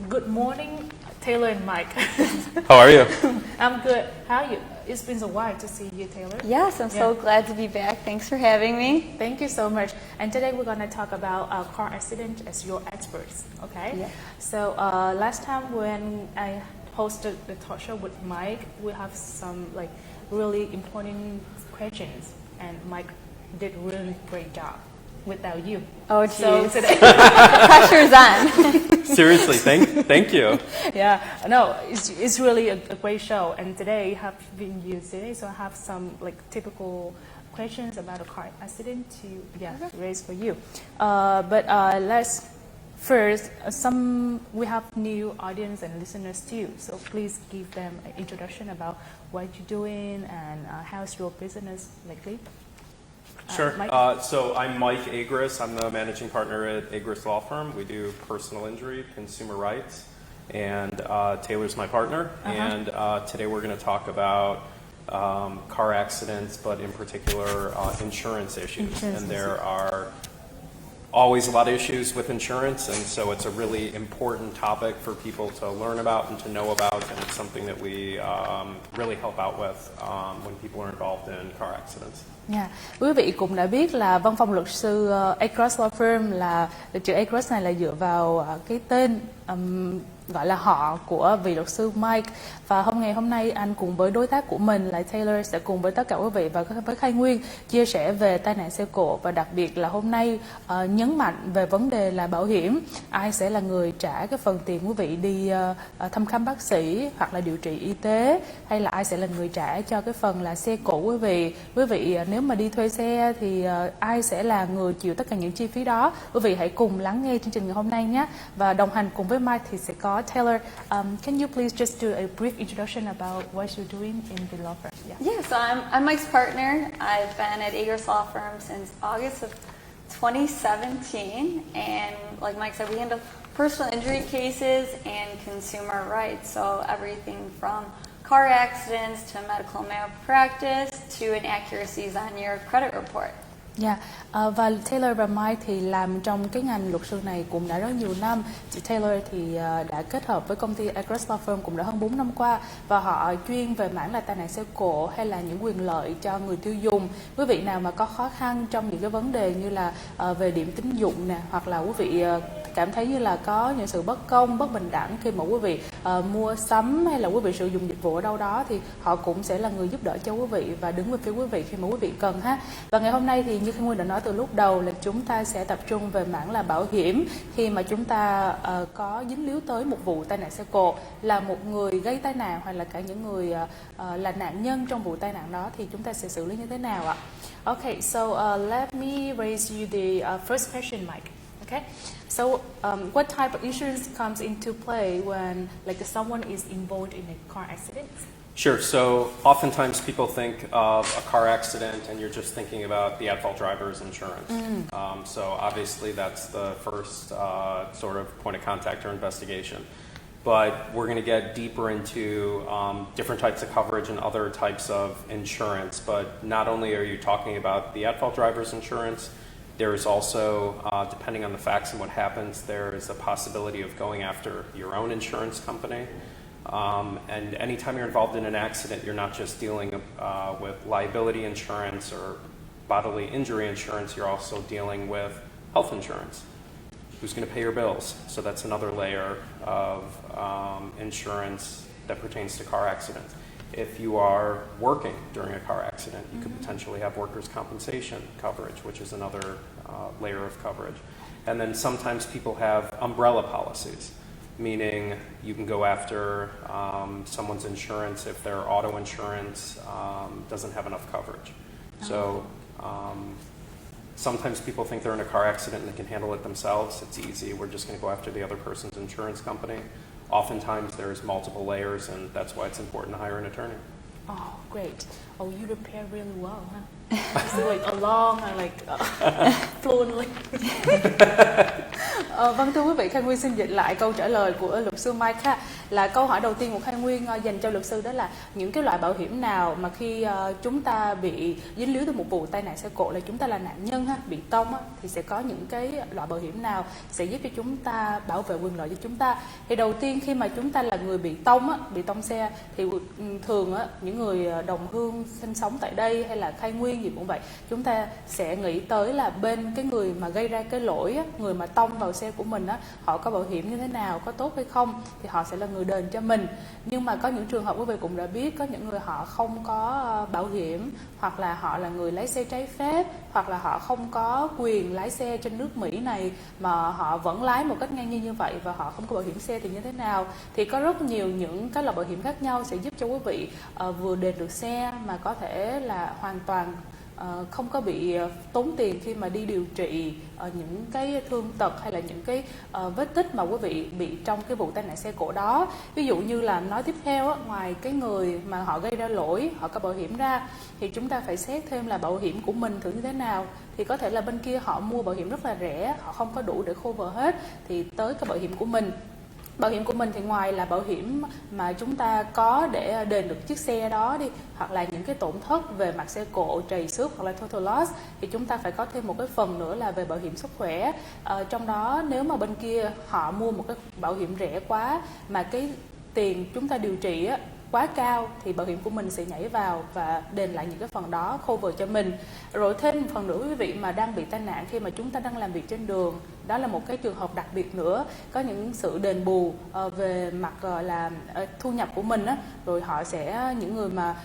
Good morning, Taylor and Mike. How are you? I'm good. How are you? It's been a while to see you, Taylor. Yes, I'm so glad to be back. Thanks for having me. Thank you so much. And today we're going to talk about car accident as your experts, okay? Yeah. So last time when I hosted the talk show with Mike, we have some like really important questions, and Mike did a really great job without you. Oh, so geez. today, The pressure's on. Seriously, thank you. yeah, no, it's really a great show. And today have been used today, so I have some like typical questions about a car accident to raise for you. But let's first we have new audience and listeners too. So please give them an introduction about what you're doing and how's your business lately. Sure. So I'm Mike Agruss. I'm the managing partner at Agruss Law Firm. We do personal injury, consumer rights, and Taylor's my partner. And today we're going to talk about car accidents, but in particular insurance issues. And there are always a lot of issues with insurance, and so it's a really important topic for people to learn about and to know about, and it's something that we really help out with when people are involved in car accidents. Quý vị cũng đã biết là văn phòng luật sư Agruss Law Firm là chữ Agruss này là dựa vào cái tên gọi là họ của vị luật sư Mike, và ngày hôm nay anh cùng với đối tác của mình là Taylor sẽ cùng với tất cả quý vị và với Khai Nguyên chia sẻ về tai nạn xe cộ, và đặc biệt là hôm nay nhấn mạnh về vấn đề là bảo hiểm. Ai sẽ là người trả cái phần tiền quý vị đi thăm khám bác sĩ hoặc là điều trị y tế, hay là ai sẽ là người trả cho cái phần là xe cộ quý vị nếu mà đi thuê xe thì ai sẽ là người chịu tất cả những chi phí đó. Quý vị hãy cùng lắng nghe chương trình ngày hôm nay nhé, và đồng hành cùng với Mike thì sẽ có Taylor. Can you please just do a brief introduction about what you're doing in the law firm? Yeah, so I'm Mike's partner. I've been at Agruss Law Firm since August of 2017, and like Mike said, we handle personal injury cases and consumer rights, so everything from car accidents to medical malpractice to inaccuracies on your credit report. Và Taylor và Mike thì làm trong cái ngành luật sư này cũng đã rất nhiều năm. Chị Taylor thì đã kết hợp với công ty Agruss Law Firm cũng đã hơn 4 năm qua, và họ chuyên về mảng là tai nạn xe cộ hay là những quyền lợi cho người tiêu dùng. Quý vị nào mà có khó khăn trong những cái vấn đề như là về điểm tín dụng nè, hoặc là quý vị cảm thấy như là có những sự bất công, bất bình đẳng khi mà quý vị mua sắm hay là quý vị sử dụng dịch vụ ở đâu đó, thì họ cũng sẽ là người giúp đỡ cho quý vị và đứng về phía quý vị khi mà quý vị cần ha. Và ngày hôm nay thì như Khai Nguyên đã nói từ lúc đầu là chúng ta sẽ tập trung về mảng là bảo hiểm. Khi mà chúng ta có dính líu tới một vụ tai nạn xe cộ, là một người gây tai nạn hoặc là cả những người là nạn nhân trong vụ tai nạn đó, thì chúng ta sẽ xử lý như thế nào ạ? Okay, so let me raise you the first question, Mike. Okay, so what type of insurance comes into play when like someone is involved in a car accident? Sure. So oftentimes people think of a car accident and you're just thinking about the at-fault driver's insurance. So obviously that's the first sort of point of contact or investigation. But we're going to get deeper into different types of coverage and other types of insurance. But not only are you talking about the at-fault driver's insurance, there is also, depending on the facts and what happens, there is a possibility of going after your own insurance company. And anytime you're involved in an accident, you're not just dealing with liability insurance or bodily injury insurance, you're also dealing with health insurance. Who's going to pay your bills? So that's another layer of insurance that pertains to car accidents. If you are working during a car accident, you could potentially have workers' compensation coverage, which is another layer of coverage. And then sometimes people have umbrella policies, meaning you can go after someone's insurance if their auto insurance doesn't have enough coverage. So sometimes people think they're in a car accident and they can handle it themselves. It's easy. We're just going to go after the other person's insurance company. Oftentimes there's multiple layers, and that's why it's important to hire an attorney. Oh, great. Oh, you prepare really well, huh? Just like along and like fluently. Vâng, thưa quý vị, Khai Nguyên xin dịch lại câu trả lời của luật sư Mike ha. Là câu hỏi đầu tiên của Khai Nguyên dành cho luật sư, đó là những cái loại bảo hiểm nào mà khi chúng ta bị dính líu từ một vụ tai nạn xe cộ, là chúng ta là nạn nhân ha, bị tông thì sẽ có những cái loại bảo hiểm nào sẽ giúp cho chúng ta bảo vệ quyền lợi cho chúng ta. Thì đầu tiên, khi mà chúng ta là người bị tông xe, thì thường những người đồng hương sinh sống tại đây hay là Khai Nguyên gì cũng vậy, chúng ta sẽ nghĩ tới là bên cái người mà gây ra cái lỗi, người mà tông vào xe của mình, họ có bảo hiểm như thế nào, có tốt hay không, thì họ sẽ là người đền cho mình. Nhưng mà có những trường hợp quý vị cũng đã biết, có những người họ không có bảo hiểm, hoặc là họ là người lái xe trái phép, hoặc là họ không có quyền lái xe trên nước Mỹ này mà họ vẫn lái một cách ngang nhiên như vậy, và họ không có bảo hiểm xe thì như thế nào. Thì có rất nhiều những cái loại bảo hiểm khác nhau sẽ giúp cho quý vị vừa đền được xe, mà có thể là hoàn toàn không có bị tốn tiền khi mà đi điều trị những cái thương tật hay là những cái vết tích mà quý vị bị trong cái vụ tai nạn xe cộ đó. Ví dụ như là nói tiếp theo, ngoài cái người mà họ gây ra lỗi họ có bảo hiểm ra, thì chúng ta phải xét thêm là bảo hiểm của mình thử như thế nào. Thì có thể là bên kia họ mua bảo hiểm rất là rẻ, họ không có đủ để cover hết, thì tới cái bảo hiểm của mình. Bảo hiểm của mình thì ngoài là bảo hiểm mà chúng ta có để đền được chiếc xe đó đi, hoặc là những cái tổn thất về mặt xe cộ, trầy xước hoặc là total loss, thì chúng ta phải có thêm một cái phần nữa là về bảo hiểm sức khỏe. Trong đó nếu mà bên kia họ mua một cái bảo hiểm rẻ quá mà cái tiền chúng ta điều trị quá cao, thì bảo hiểm của mình sẽ nhảy vào và đền lại những cái phần đó, cover cho mình. Rồi thêm một phần nữa, quý vị mà đang bị tai nạn khi mà chúng ta đang làm việc trên đường, đó là một cái trường hợp đặc biệt nữa, có những sự đền bù về mặt là thu nhập của mình rồi họ sẽ, những người mà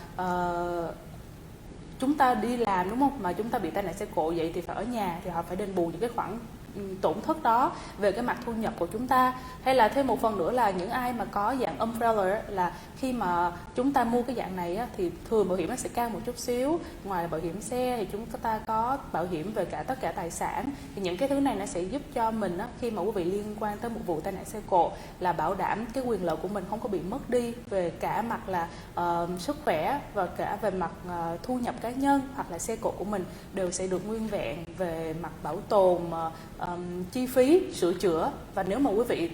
chúng ta đi làm đúng không, mà chúng ta bị tai nạn xe cộ vậy thì phải ở nhà, thì họ phải đền bù những cái khoản tổn thất đó về cái mặt thu nhập của chúng ta. Hay là thêm một phần nữa là những ai mà có dạng umbrella, là khi mà chúng ta mua cái dạng này thì thường bảo hiểm nó sẽ cao một chút xíu. Ngoài bảo hiểm xe thì chúng ta có bảo hiểm về tất cả tài sản. Thì những cái thứ này nó sẽ giúp cho mình khi mà quý vị liên quan tới một vụ tai nạn xe cộ, là bảo đảm cái quyền lợi của mình không có bị mất đi về cả mặt là sức khỏe và cả về mặt thu nhập cá nhân, hoặc là xe cộ của mình đều sẽ được nguyên vẹn về mặt bảo tồn, chi phí sửa chữa. Và nếu mà quý vị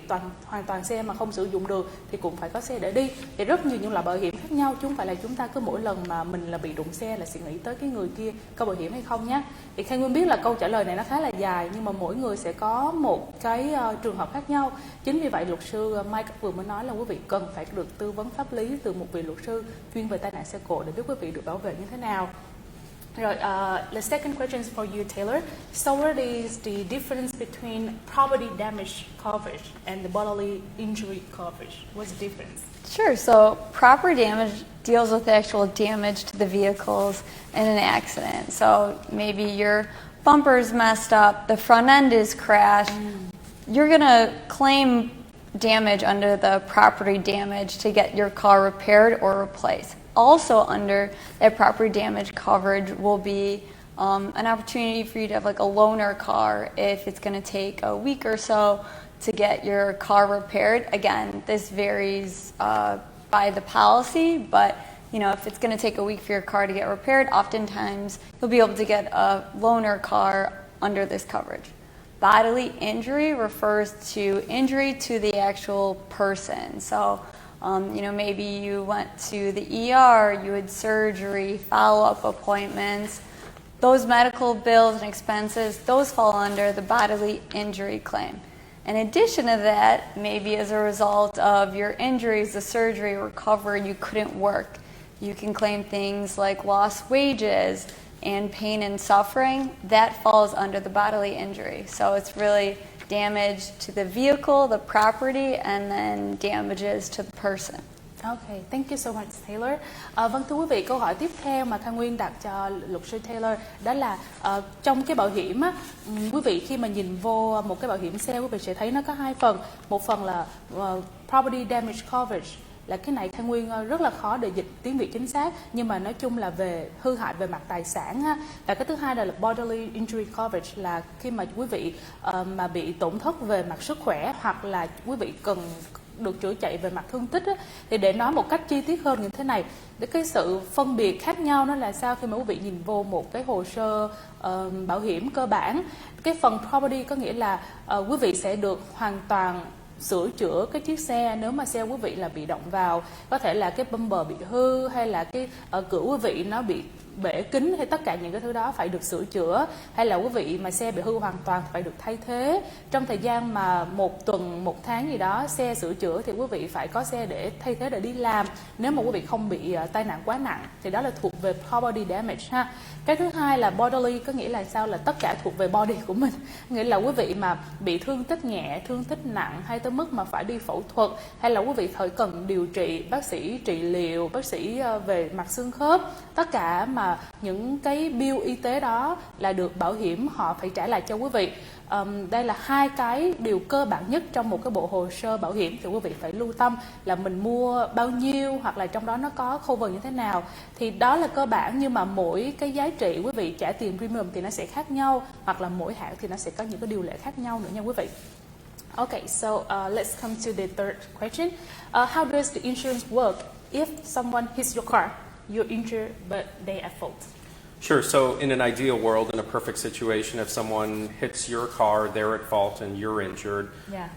hoàn toàn xe mà không sử dụng được thì cũng phải có xe để đi. Thì rất nhiều những loại bảo hiểm khác nhau, chứ không phải là chúng ta cứ mỗi lần mà mình là bị đụng xe là sẽ nghĩ tới cái người kia có bảo hiểm hay không nhé. Thì Khai Nguyên biết là câu trả lời này nó khá là dài, nhưng mà mỗi người sẽ có một cái trường hợp khác nhau. Chính vì vậy luật sư Mike vừa mới nói là quý vị cần phải được tư vấn pháp lý từ một vị luật sư chuyên về tai nạn xe cộ để biết quý vị được bảo vệ như thế nào. Rồi, the second question is for you, Taylor. So what is the difference between property damage coverage and the bodily injury coverage? What's the difference? Sure. So property damage deals with actual damage to the vehicles in an accident. So maybe your bumper's messed up, the front end is crashed. You're going to claim damage under the property damage to get your car repaired or replaced. Also under that property damage coverage will be an opportunity for you to have like a loaner car if it's going to take a week or so to get your car repaired. Again, this varies by the policy, but you know, if it's going to take a week for your car to get repaired, oftentimes you'll be able to get a loaner car under this coverage. Bodily injury refers to injury to the actual person. So you know, maybe you went to the ER, you had surgery, follow-up appointments. Those medical bills and expenses, those fall under the bodily injury claim. In addition to that, maybe as a result of your injuries, the surgery, recovery, you couldn't work. You can claim things like lost wages and pain and suffering. That falls under the bodily injury. So it's really damage to the vehicle, the property, and then damages to the person. Okay, thank you so much, Taylor. Vâng, thưa quý vị, câu hỏi tiếp theo mà Khai Nguyên đặt cho luật sư Taylor đó là trong cái bảo hiểm quý vị khi mà nhìn vô một cái bảo hiểm xe, quý vị sẽ thấy nó có hai phần. Một phần là property damage coverage, là cái này Khai Nguyên rất là khó để dịch tiếng Việt chính xác, nhưng mà nói chung là về hư hại về mặt tài sản ha. Và cái thứ hai là bodily injury coverage, là khi mà quý vị mà bị tổn thất về mặt sức khỏe, hoặc là quý vị cần được chữa chạy về mặt thương tích á, thì để nói một cách chi tiết hơn như thế này, để cái sự phân biệt khác nhau nó là sao khi mà quý vị nhìn vô một cái hồ sơ bảo hiểm cơ bản, cái phần property có nghĩa là quý vị sẽ được hoàn toàn sửa chữa cái chiếc xe nếu mà xe quý vị là bị động vào, có thể là cái bumper bị hư hay là cái cửa quý vị nó bị bể kính, hay tất cả những cái thứ đó phải được sửa chữa, hay là quý vị mà xe bị hư hoàn toàn phải được thay thế trong thời gian mà 1 tuần 1 tháng gì đó xe sửa chữa, thì quý vị phải có xe để thay thế để đi làm nếu mà quý vị không bị tai nạn quá nặng, thì đó là thuộc về property damage ha. Cái thứ hai là bodily, có nghĩa là sao, là tất cả thuộc về body của mình, nghĩa là quý vị mà bị thương tích nhẹ, thương tích nặng hay tới mức mà phải đi phẫu thuật, hay là quý vị phải cần điều trị, bác sĩ trị liệu, bác sĩ về mặt xương khớp, tất cả mà những cái bill y tế đó là được bảo hiểm họ phải trả lại cho quý vị. Đây là 2 cái điều cơ bản nhất trong một cái bộ hồ sơ bảo hiểm, thì quý vị phải lưu tâm là mình mua bao nhiêu, hoặc là trong đó nó có cover như thế nào. Thì đó là cơ bản, nhưng mà mỗi cái giá trị quý vị trả tiền premium thì nó sẽ khác nhau, hoặc là mỗi hãng thì nó sẽ có những cái điều lệ khác nhau nữa nha quý vị. Okay, so let's come to the third question. How does the insurance work if someone hits your car? You're injured, but they at fault. Sure. So in an ideal world, in a perfect situation, if someone hits your car, they're at fault and you're injured,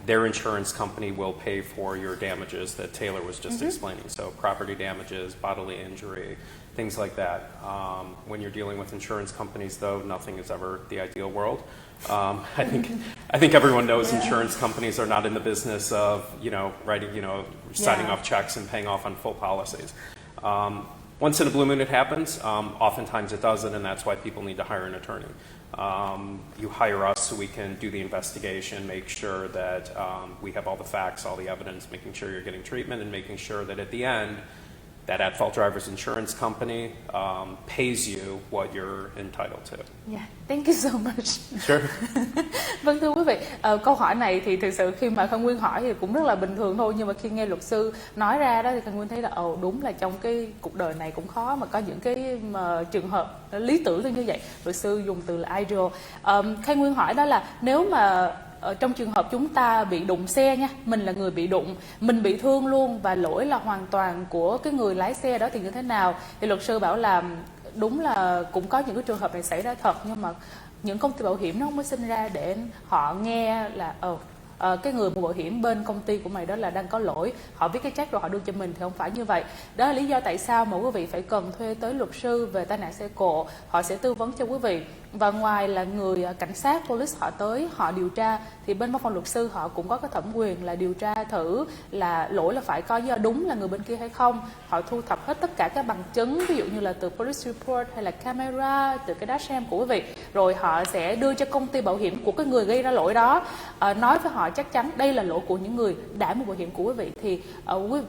their insurance company will pay for your damages that Taylor was just explaining. So property damages, bodily injury, things like that. When you're dealing with insurance companies, though, nothing is ever the ideal world. I think everyone knows insurance companies are not in the business of, signing off checks and paying off on full policies. Once in a blue moon it happens. Oftentimes it doesn't, and that's why people need to hire an attorney. You hire us so we can do the investigation, make sure that we have all the facts, all the evidence, making sure you're getting treatment, and making sure that at the end, that at-fault driver's insurance company pays you what you're entitled to. Yeah, thank you so much. Sure. Vâng, thưa quý vị, câu hỏi này thì thực sự khi mà Khang Nguyên hỏi thì cũng rất là bình thường thôi, nhưng mà khi nghe luật sư nói ra đó thì Khang Nguyên thấy là đúng là trong cái cuộc đời này cũng khó mà có những cái mà trường hợp lý tưởng như vậy. Luật sư dùng từ là ideal. Khang Nguyên hỏi đó là nếu mà trong trường hợp chúng ta bị đụng xe nha, mình là người bị đụng, mình bị thương luôn và lỗi là hoàn toàn của cái người lái xe đó thì như thế nào? Thì luật sư bảo là đúng là cũng có những cái trường hợp này xảy ra thật, nhưng mà những công ty bảo hiểm nó không có sinh ra để họ nghe là cái người mua bảo hiểm bên công ty của mày đó là đang có lỗi, họ viết cái check rồi họ đưa cho mình, thì không phải như vậy. Đó là lý do tại sao mà quý vị phải cần thuê tới luật sư về tai nạn xe cộ, họ sẽ tư vấn cho quý vị. Và ngoài là người cảnh sát, police họ tới, họ điều tra, thì bên văn phòng luật sư họ cũng có cái thẩm quyền là điều tra thử là lỗi là phải có do đúng là người bên kia hay không. Họ thu thập hết tất cả các bằng chứng, ví dụ như là từ police report hay là camera, từ cái dashcam của quý vị. Rồi họ sẽ đưa cho công ty bảo hiểm của cái người gây ra lỗi đó, nói với họ chắc chắn đây là lỗi của những người đã mua bảo hiểm của quý vị, thì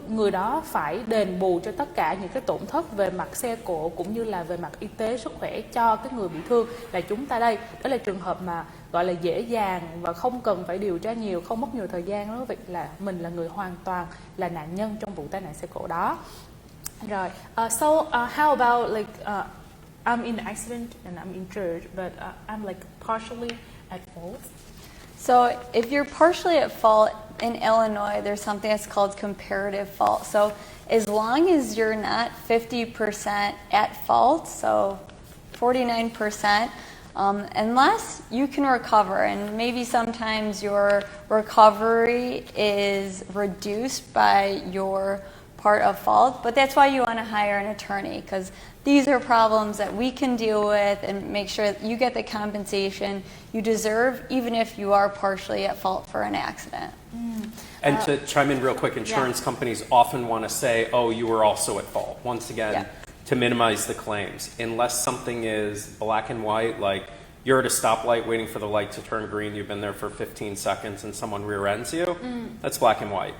người đó phải đền bù cho tất cả những cái tổn thất về mặt xe cộ cũng như là về mặt y tế sức khỏe cho cái người bị thương là chúng ta đây. Đó là trường hợp mà gọi là dễ dàng và không cần phải điều tra nhiều, không mất nhiều thời gian đó quý vị, là mình là người hoàn toàn là nạn nhân trong vụ tai nạn xe cộ đó. Rồi, how about like I'm in an accident and I'm injured, but I'm like partially at fault. So if you're partially at fault in Illinois, there's something that's called comparative fault. So as long as you're not 50% at fault, so 49%, unless you can recover, and maybe sometimes your recovery is reduced by your part of fault, but that's why you want to hire an attorney, because these are problems that we can deal with and make sure that you get the compensation you deserve, even if you are partially at fault for an accident. And to chime in real quick, insurance companies often want to say, oh, you were also at fault. Once again, to minimize the claims. Unless something is black and white, like you're at a stoplight waiting for the light to turn green, you've been there for 15 seconds and someone rear ends you, that's black and white.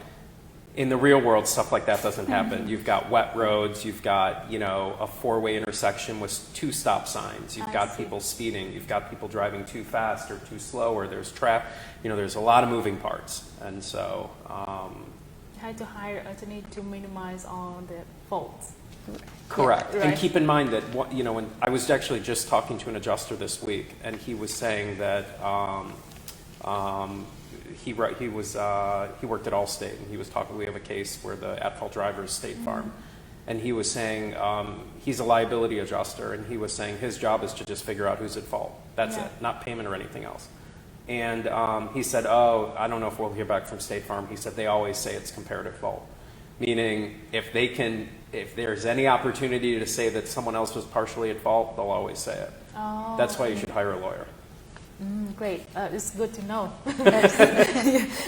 In the real world, stuff like that doesn't happen. You've got wet roads, you've got, a four-way intersection with 2 stop signs, you've got people speeding, you've got people driving too fast or too slow, or there's traffic, there's a lot of moving parts. And so you had to hire an attorney to minimize all the faults. Correct. Yeah, right. And keep in mind that, when I was actually just talking to an adjuster this week, and he was saying that he worked at Allstate, and he was talking. We have a case where the at-fault driver is State Farm, and he was saying he's a liability adjuster, and he was saying his job is to just figure out who's at fault. That's it, not payment or anything else. And he said, oh, I don't know if we'll hear back from State Farm. He said they always say it's comparative fault, meaning if there's any opportunity to say that someone else was partially at fault, they'll always say it. Oh, That's why you should hire a lawyer. Great, it's good to know.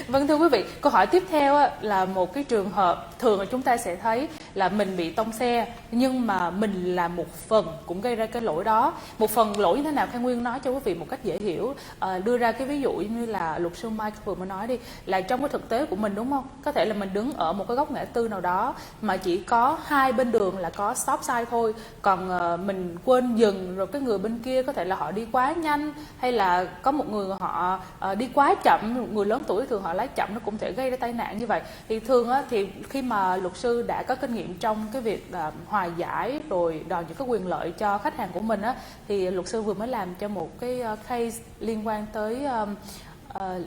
Vâng, thưa quý vị, câu hỏi tiếp theo là một cái trường hợp thường là chúng ta sẽ thấy là mình bị tông xe, nhưng mà mình là một phần cũng gây ra cái lỗi đó. Một phần lỗi như thế nào? Khang Nguyên nói cho quý vị một cách dễ hiểu, đưa ra cái ví dụ như là luật sư Mike vừa mới nói đi, là trong cái thực tế của mình, đúng không? Có thể là mình đứng ở một cái góc ngã tư nào đó mà chỉ có hai bên đường là có stop sign thôi, còn mình quên dừng, rồi cái người bên kia có thể là họ đi quá nhanh, hay là có một người họ đi quá chậm, một người lớn tuổi thường họ lái chậm, nó cũng thể gây ra tai nạn như vậy. Thì thường thì khi mà luật sư đã có kinh nghiệm trong cái việc hòa giải rồi đòi những cái quyền lợi cho khách hàng của mình thì luật sư vừa mới làm cho một cái case liên quan tới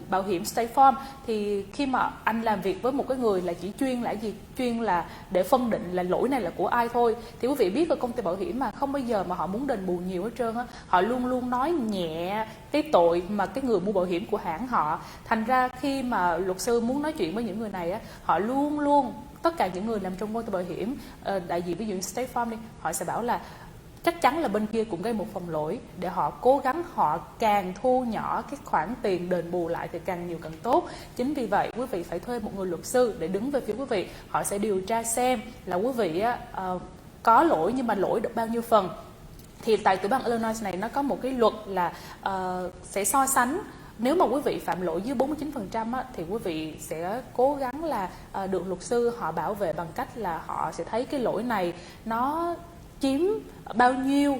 bảo hiểm State Farm. Thì khi mà anh làm việc với một cái người là chỉ chuyên là để phân định là lỗi này là của ai thôi, thì quý vị biết ở công ty bảo hiểm mà không bao giờ mà họ muốn đền bù nhiều hết trơn á. Họ luôn luôn nói nhẹ cái tội mà cái người mua bảo hiểm của hãng họ. Thành ra khi mà luật sư muốn nói chuyện với những người này họ luôn luôn, tất cả những người làm trong công ty bảo hiểm, đại diện ví dụ như State Farm đi, họ sẽ bảo là chắc chắn là bên kia cũng gây một phần lỗi, để họ cố gắng họ càng thu nhỏ cái khoản tiền đền bù lại thì càng nhiều càng tốt. Chính vì vậy quý vị phải thuê một người luật sư để đứng về phía quý vị. Họ sẽ điều tra xem là quý vị có lỗi, nhưng mà lỗi được bao nhiêu phần. Thì tại tiểu bang Illinois này nó có một cái luật là sẽ so sánh. Nếu mà quý vị phạm lỗi dưới 49% thì quý vị sẽ cố gắng là được luật sư họ bảo vệ bằng cách là họ sẽ thấy cái lỗi này nó chiếm bao nhiêu,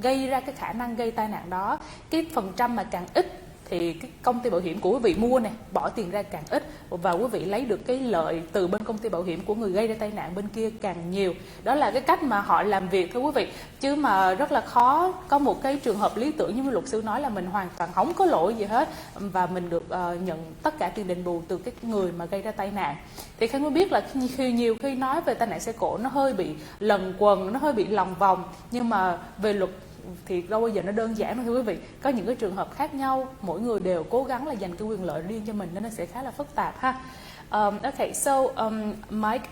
gây ra cái khả năng gây tai nạn đó. Cái phần trăm mà càng ít thì cái công ty bảo hiểm của quý vị mua này bỏ tiền ra càng ít, và quý vị lấy được cái lợi từ bên công ty bảo hiểm của người gây ra tai nạn bên kia càng nhiều. Đó là cái cách mà họ làm việc, thưa quý vị. Chứ mà rất là khó có một cái trường hợp lý tưởng như luật sư nói là mình hoàn toàn không có lỗi gì hết và mình được nhận tất cả tiền đền bù từ cái người mà gây ra tai nạn. Thì Khánh mới biết là nhiều khi nói về tai nạn xe cộ nó hơi bị lần quần, nó hơi bị lòng vòng, nhưng mà về luật thì đâu bao giờ nó đơn giản đâu thưa quý vị. Có những cái trường hợp khác nhau, mỗi người đều cố gắng là dành cái quyền lợi riêng cho mình, nên nó sẽ khá là phức tạp ha. Okay, so Mike,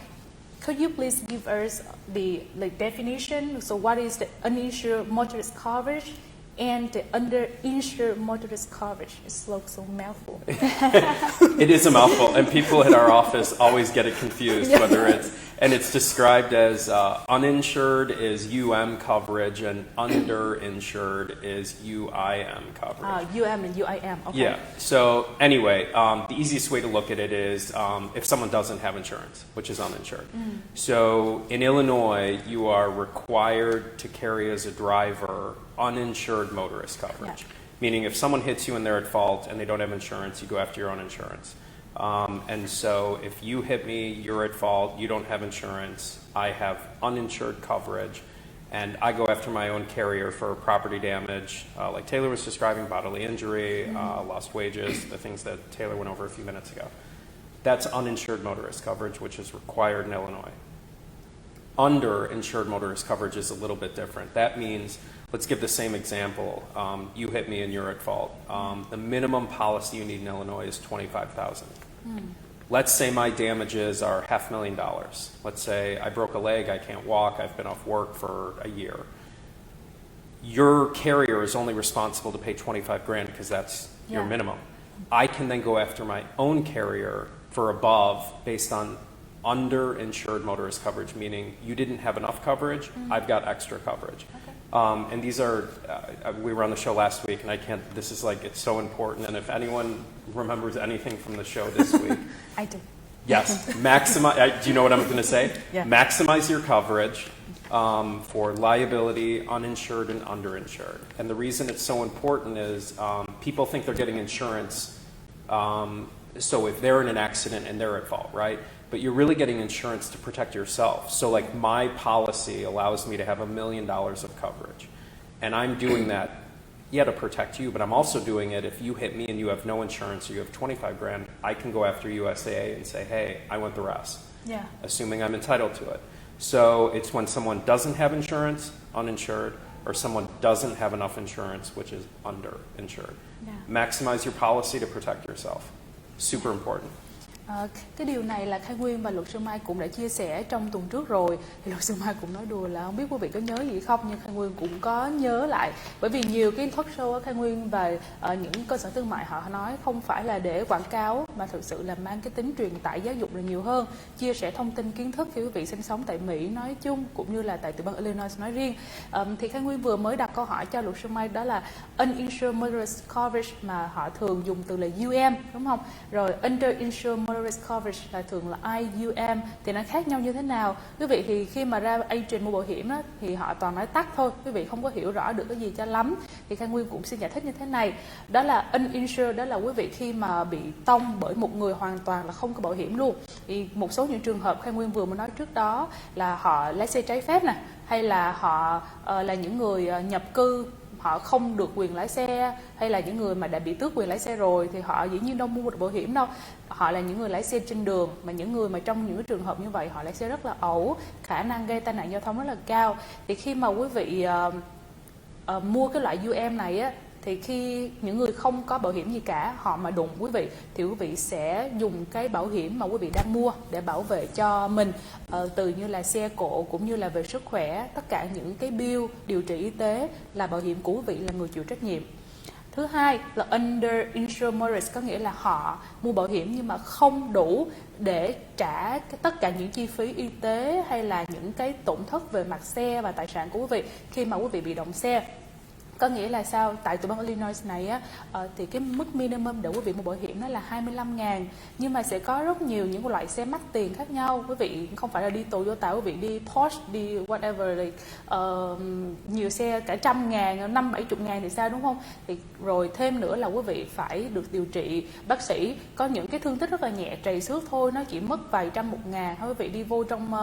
could you please give us the definition? So what is the uninsured motorist coverage and the underinsured motorist coverage? It looks so mouthful. It is a mouthful, and people at our office always get it confused, and it's described as uninsured is UM coverage and underinsured is UIM coverage. UM and UIM, okay. Yeah, so anyway, the easiest way to look at it is if someone doesn't have insurance, which is uninsured. So in Illinois, you are required to carry as a driver uninsured motorist coverage. Meaning if someone hits you and they're at fault and they don't have insurance, you go after your own insurance. And so if you hit me, you're at fault, you don't have insurance, I have uninsured coverage, and I go after my own carrier for property damage, like Taylor was describing, bodily injury, lost wages, the things that Taylor went over a few minutes ago. That's uninsured motorist coverage, which is required in Illinois. Underinsured motorist coverage is a little bit different. That means, let's give the same example. You hit me and you're at fault. The minimum policy you need in Illinois is $25,000. Let's say my damages are $500,000. Let's say I broke a leg, I can't walk, I've been off work for a year. Your carrier is only responsible to pay $25,000 because that's your minimum. I can then go after my own carrier for above based on underinsured motorist coverage, meaning you didn't have enough coverage, I've got extra coverage. Okay. And these are, we were on the show last week, and this is like, it's so important, and if anyone remembers anything from the show this week. I do. Yes, maximize, do you know what I'm going to say? Yeah. Maximize your coverage for liability, uninsured, and underinsured. And the reason it's so important is people think they're getting insurance, so if they're in an accident and they're at fault, right? But you're really getting insurance to protect yourself. So like my policy allows me to have $1 million of coverage. And I'm doing that yeah, to protect you, but I'm also doing it if you hit me and you have no insurance or you have 25 grand, I can go after USAA and say, hey, I want the rest, Yeah. assuming I'm entitled to it. So it's when someone doesn't have insurance, uninsured, or someone doesn't have enough insurance, which is underinsured. Yeah. Maximize your policy to protect yourself. Super important. Cái điều này là Khai Nguyên và luật sư Mai cũng đã chia sẻ trong tuần trước rồi. Thì luật sư Mai cũng nói đùa là không biết quý vị có nhớ gì không, nhưng Khai Nguyên cũng có nhớ lại. Bởi vì nhiều cái talk show ở Khai Nguyên và những cơ sở thương mại họ nói không phải là để quảng cáo, mà thực sự là mang cái tính truyền tải giáo dục là nhiều hơn, chia sẻ thông tin kiến thức khi quý vị sinh sống tại Mỹ nói chung cũng như là tại tiểu bang Illinois nói riêng. Thì Khai Nguyên vừa mới đặt câu hỏi cho luật sư Mai, đó là Uninsured Motorist Coverage mà họ thường dùng từ là UM, đúng không? Rồi Underinsured Motorist Coverage là thường là IUM, thì nó khác nhau như thế nào? Quý vị thì khi mà ra agent mua bảo hiểm đó, thì họ toàn nói tắt thôi, quý vị không có hiểu rõ được cái gì cho lắm. Thì Khai Nguyên cũng xin giải thích như thế này, đó là uninsured, đó là quý vị khi mà bị tông bởi một người hoàn toàn là không có bảo hiểm luôn. Thì một số những trường hợp Khai Nguyên vừa mới nói trước đó là họ lái xe trái phép nè, hay là họ là những người nhập cư, họ không được quyền lái xe, hay là những người mà đã bị tước quyền lái xe rồi thì họ dĩ nhiên đâu mua được bảo hiểm đâu. Họ là những người lái xe trên đường, mà những người mà trong những cái trường hợp như vậy họ lái xe rất là ẩu, khả năng gây tai nạn giao thông rất là cao. Thì khi mà quý vị mua cái loại UM này á, thì khi những người không có bảo hiểm gì cả, họ mà đụng quý vị thì quý vị sẽ dùng cái bảo hiểm mà quý vị đang mua để bảo vệ cho mình, từ như là xe cộ cũng như là về sức khỏe, tất cả những cái bill điều trị y tế là bảo hiểm của quý vị là người chịu trách nhiệm. Thứ hai là underinsured motorist, có nghĩa là họ mua bảo hiểm nhưng mà không đủ để trả tất cả những chi phí y tế hay là những cái tổn thất về mặt xe và tài sản của quý vị khi mà quý vị bị động xe. Có nghĩa là sao? Tại tiểu bang Illinois này á, thì cái mức minimum để quý vị mua bảo hiểm nó là 25.000, nhưng mà sẽ có rất nhiều những loại xe mắc tiền khác nhau. Quý vị không phải là đi Toyota, quý vị đi Porsche, đi whatever, nhiều xe cả 100.000, 50-70 ngàn thì sao, đúng không? Thì rồi thêm nữa là quý vị phải được điều trị bác sĩ. Có những cái thương tích rất là nhẹ, trầy xước thôi, nó chỉ mất vài trăm 1.000. Quý vị đi vô trong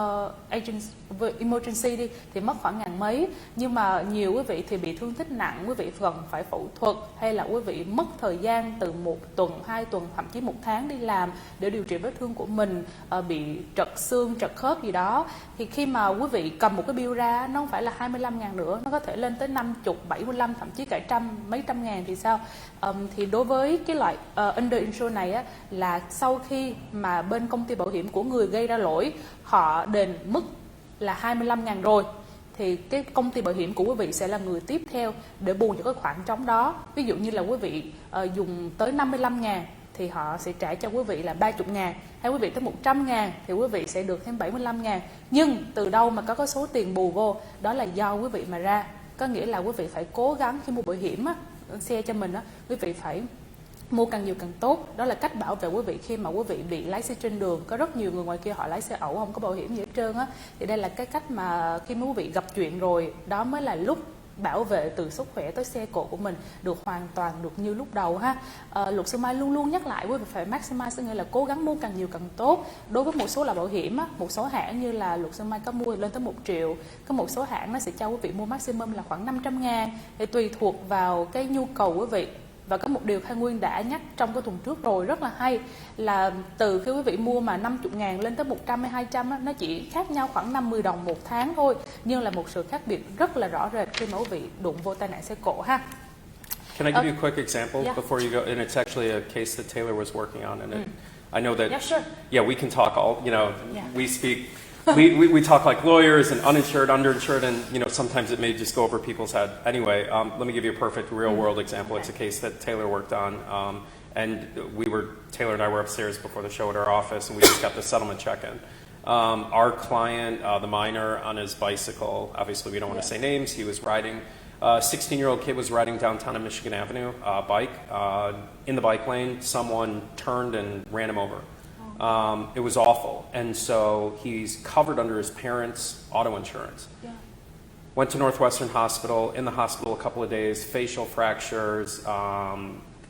emergency đi thì mất khoảng ngàn mấy. Nhưng mà nhiều quý vị thì bị thương tích nặng, quý vị cần phải phẫu thuật, hay là quý vị mất thời gian từ 1 tuần, 2 tuần, thậm chí 1 tháng đi làm để điều trị vết thương của mình, bị trật xương, trật khớp gì đó. Thì khi mà quý vị cầm một cái bill ra, nó không phải là 25.000 nữa, nó có thể lên tới 50, 75, thậm chí cả mấy trăm ngàn thì sao? Thì đối với cái loại underinsured này á, là sau khi mà bên công ty bảo hiểm của người gây ra lỗi họ đền mức là 25.000 rồi, thì cái công ty bảo hiểm của quý vị sẽ là người tiếp theo để bù những cái khoản trống đó. Ví dụ như là quý vị dùng tới 55.000 thì họ sẽ trả cho quý vị là 30.000, hay quý vị tới 100.000 thì quý vị sẽ được thêm 75.000. Nhưng từ đâu mà có cái số tiền bù vô, đó là do quý vị mà ra. Có nghĩa là quý vị phải cố gắng khi mua bảo hiểm á, xe cho mình á, quý vị phải mua càng nhiều càng tốt. Đó là cách bảo vệ quý vị khi mà quý vị bị lái xe trên đường. Có rất nhiều người ngoài kia họ lái xe ẩu, không có bảo hiểm gì hết trơn á. Thì đây là cái cách mà khi mà quý vị gặp chuyện rồi, đó mới là lúc bảo vệ từ sức khỏe tới xe cộ của mình được hoàn toàn được như lúc đầu ha. Luật sư Mai luôn luôn nhắc lại quý vị phải maximize, nghĩa là cố gắng mua càng nhiều càng tốt. Đối với một số là bảo hiểm á, một số hãng như là luật sư Mai có mua lên tới 1 triệu, có một số hãng nó sẽ cho quý vị mua maximum là khoảng 500.000, thì tùy thuộc vào cái nhu cầu quý vị. Và có một điều Khai Nguyên đã nhắc trong cái tuần trước rồi rất là hay, là từ khi quý vị mua mà 50.000 lên tới 100 hay 200 á, nó chỉ khác nhau khoảng 50 đồng một tháng thôi, nhưng là một sự khác biệt rất là rõ rệt khi mà quý vị đụng vô tai nạn xe cộ ha. Can I give you a quick example Yeah. before you go? And it's actually a case that Taylor was working on, and I know that. Yeah, sure. Yeah, we can talk all. Yeah. We speak. we talk like lawyers and uninsured, underinsured, and sometimes it may just go over people's head. Anyway, let me give you a perfect real-world example. It's a case that Taylor worked on, and Taylor and I were upstairs before the show at our office, and we just got the settlement check-in. Our client, the minor, on his bicycle. Obviously, we don't want to say names. He was riding. A 16-year-old kid was riding downtown on Michigan Avenue, bike. In the bike lane, someone turned and ran him over. It was awful, and so he's covered under his parents' auto insurance. Yeah. Went to Northwestern Hospital, in the hospital a couple of days, facial fractures,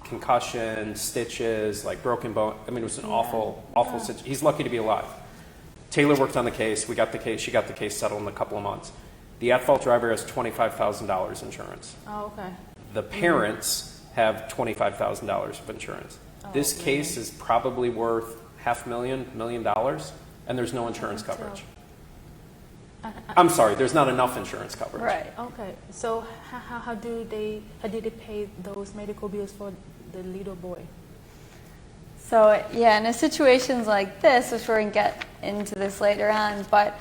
concussion, stitches, like broken bone. I mean, it was an awful situation. He's lucky to be alive. Taylor worked on the case. She got the case settled in a couple of months. The at-fault driver has $25,000 insurance. Oh, okay. the parents have $25,000 of insurance. This case is probably worth $500,000, $1 million, and there's no insurance coverage. I'm sorry, there's not enough insurance coverage. Right. Okay, so how did they pay those medical bills for the little boy? So yeah, in situations like this, which we're going to get into this later on, but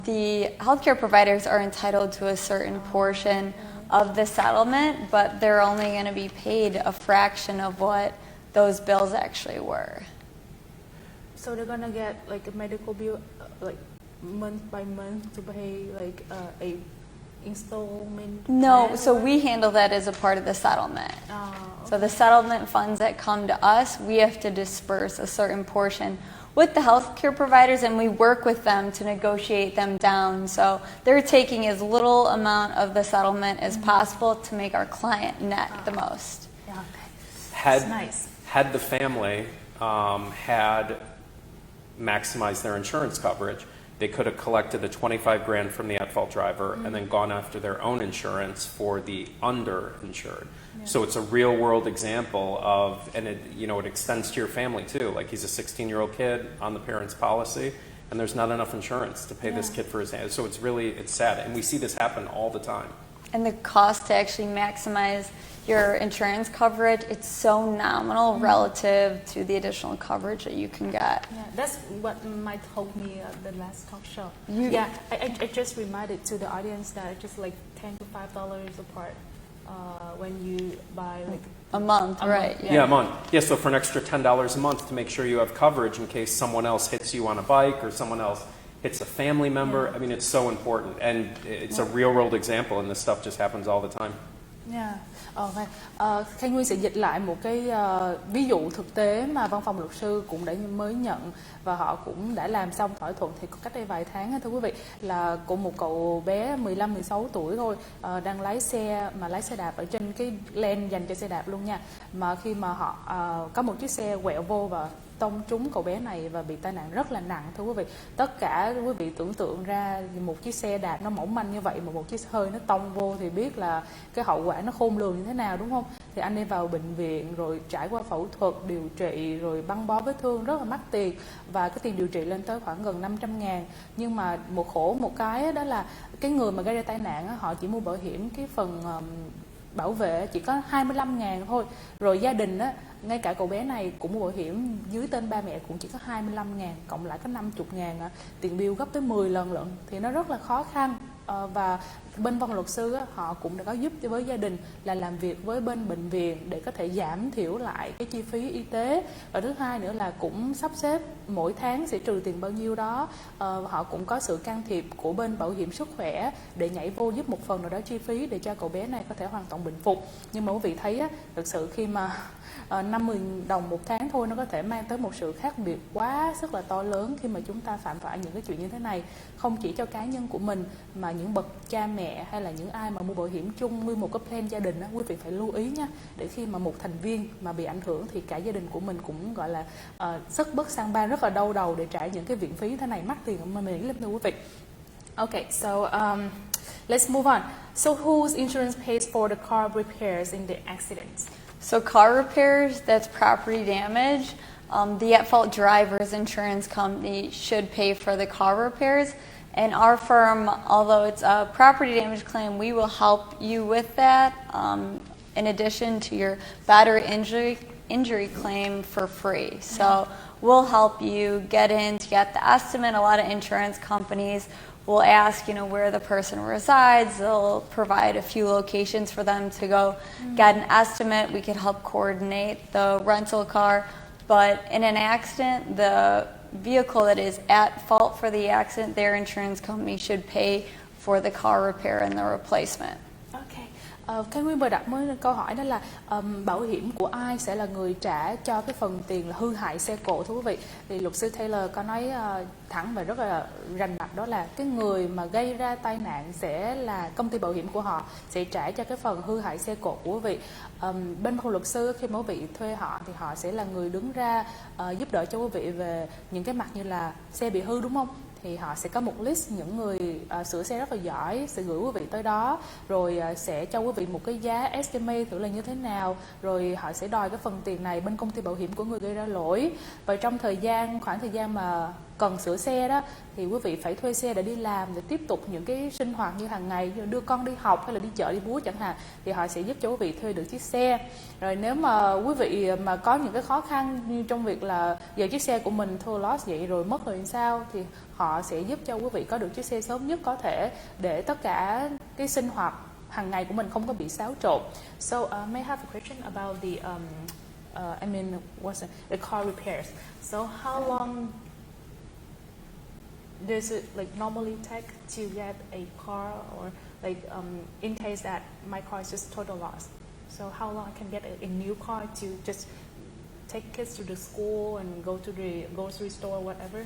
the healthcare providers are entitled to a certain portion of the settlement, but they're only going to be paid a fraction of what those bills actually were. So they're gonna get like a medical bill, like month by month to pay like a installment? No, plan so or- we handle that as a part of the settlement. Oh, So the settlement funds that come to us, we have to disperse a certain portion with the healthcare providers, and we work with them to negotiate them down. So they're taking as little amount of the settlement as possible to make our client net the most. yeah, okay. Had, That's nice. had the family had maximized their insurance coverage, they could have collected the $25,000 from the at-fault driver and then gone after their own insurance for the underinsured. So it's a real-world example of, and it extends to your family too. Like he's a 16-year-old kid on the parents' policy, and there's not enough insurance to pay this kid for his hand. So it's sad, and we see this happen all the time. And the cost to actually maximize your insurance coverage, it's so nominal relative to the additional coverage that you can get. Yeah, that's what Mike told me at the last talk show. You- I just reminded to the audience that it's just like $10 to $5 apart when you buy like A month, A right? month, Yeah, a month. Yeah, so for an extra $10 a month to make sure you have coverage in case someone else hits you on a bike or someone else hits a family member. I mean, it's so important. And it's a real-world example, and this stuff just happens all the time. Yeah. Khanh Nguyên sẽ dịch lại một cái ví dụ thực tế mà văn phòng luật sư cũng đã mới nhận và họ cũng đã làm xong thỏa thuận thì cách đây vài tháng thưa quý vị, là của một cậu bé 15-16 tuổi thôi, đang lái xe đạp ở trên cái lane dành cho xe đạp luôn nha, mà khi mà họ có một chiếc xe quẹo vô và tông trúng cậu bé này và bị tai nạn rất là nặng thưa quý vị. Tất cả quý vị tưởng tượng ra một chiếc xe đạp nó mỏng manh như vậy mà một chiếc hơi nó tông vô thì biết là cái hậu quả nó khôn lường như thế nào, đúng không? Thì anh đi vào bệnh viện rồi trải qua phẫu thuật, điều trị rồi băng bó vết thương rất là mắc tiền, và cái tiền điều trị lên tới khoảng gần 500.000. Nhưng mà một cái đó là cái người mà gây ra tai nạn họ chỉ mua bảo hiểm cái phần bảo vệ chỉ có 25.000 thôi. Rồi gia đình ngay cả cậu bé này cũng mua bảo hiểm dưới tên ba mẹ cũng chỉ có 25.000, cộng lại có 50.000, tiền bill gấp tới 10 lần lận, thì nó rất là khó khăn. Và bên văn luật sư họ cũng đã có giúp với gia đình là làm việc với bên bệnh viện để có thể giảm thiểu lại cái chi phí y tế, và thứ hai nữa là cũng sắp xếp mỗi tháng sẽ trừ tiền bao nhiêu đó. Họ cũng có sự can thiệp của bên bảo hiểm sức khỏe để nhảy vô giúp một phần nào đó chi phí để cho cậu bé này có thể hoàn toàn bình phục. Nhưng mà quý vị thấy thực sự khi mà 50 đồng một tháng thôi nó có thể mang tới một sự khác biệt quá sức là to lớn khi mà chúng ta phạm phải những cái chuyện như thế này, không chỉ cho cá nhân của mình mà những bậc cha mẹ hay là những ai mà mua bảo hiểm chung nguyên một cái plan gia đình quý vị phải lưu ý nha, để khi mà một thành viên mà bị ảnh hưởng thì cả gia đình của mình cũng gọi là sức bất sang ban, rất là đau đầu để trả những cái viện phí thế này, mắc tiền mà mình nghĩ lắm thưa quý vị. Okay, so let's move on. So whose insurance pays for the car repairs in the accidents? So car repairs, that's property damage. The at-fault driver's insurance company should pay for the car repairs. And our firm, although it's a property damage claim, we will help you with that in addition to your bodily injury claim for free. So we'll help you get the estimate. A lot of insurance companies will ask, where the person resides. They'll provide a few locations for them to go get an estimate. We could help coordinate the rental car. But in an accident, the vehicle that is at fault for the accident, their insurance company should pay for the car repair and the replacement. Okay. Cái Nguyên vừa đặt mới câu hỏi đó là bảo hiểm của ai sẽ là người trả cho cái phần tiền là hư hại xe cộ thưa quý vị. Thì luật sư Taylor có nói thẳng và rất là rành mạch, đó là cái người mà gây ra tai nạn sẽ là công ty bảo hiểm của họ sẽ trả cho cái phần hư hại xe cộ của quý vị. Bên phòng luật sư khi mà quý vị thuê họ thì họ sẽ là người đứng ra giúp đỡ cho quý vị về những cái mặt như là xe bị hư, đúng không? thì họ sẽ có một list những người sửa xe rất là giỏi, sẽ gửi quý vị tới đó, rồi sẽ cho quý vị một cái giá estimate thử là như thế nào, rồi họ sẽ đòi cái phần tiền này bên công ty bảo hiểm của người gây ra lỗi. Và trong khoảng thời gian mà cần sửa xe đó thì quý vị phải thuê xe để đi làm, để tiếp tục những cái sinh hoạt như hàng ngày, như đưa con đi học hay là đi chợ đi búa chẳng hạn, thì họ sẽ giúp cho quý vị thuê được chiếc xe. Rồi nếu mà quý vị mà có những cái khó khăn như trong việc là giờ chiếc xe của mình thua loss vậy rồi mất rồi sao, thì họ sẽ giúp cho quý vị có được chiếc xe sớm nhất có thể, để tất cả cái sinh hoạt hàng ngày của mình không có bị xáo trộn. So may I have a question about the car repairs. So how long does it normally take to get a car, or in case that my car is just total loss? So how long I can get a new car to just take kids to the school and go to the grocery store or whatever?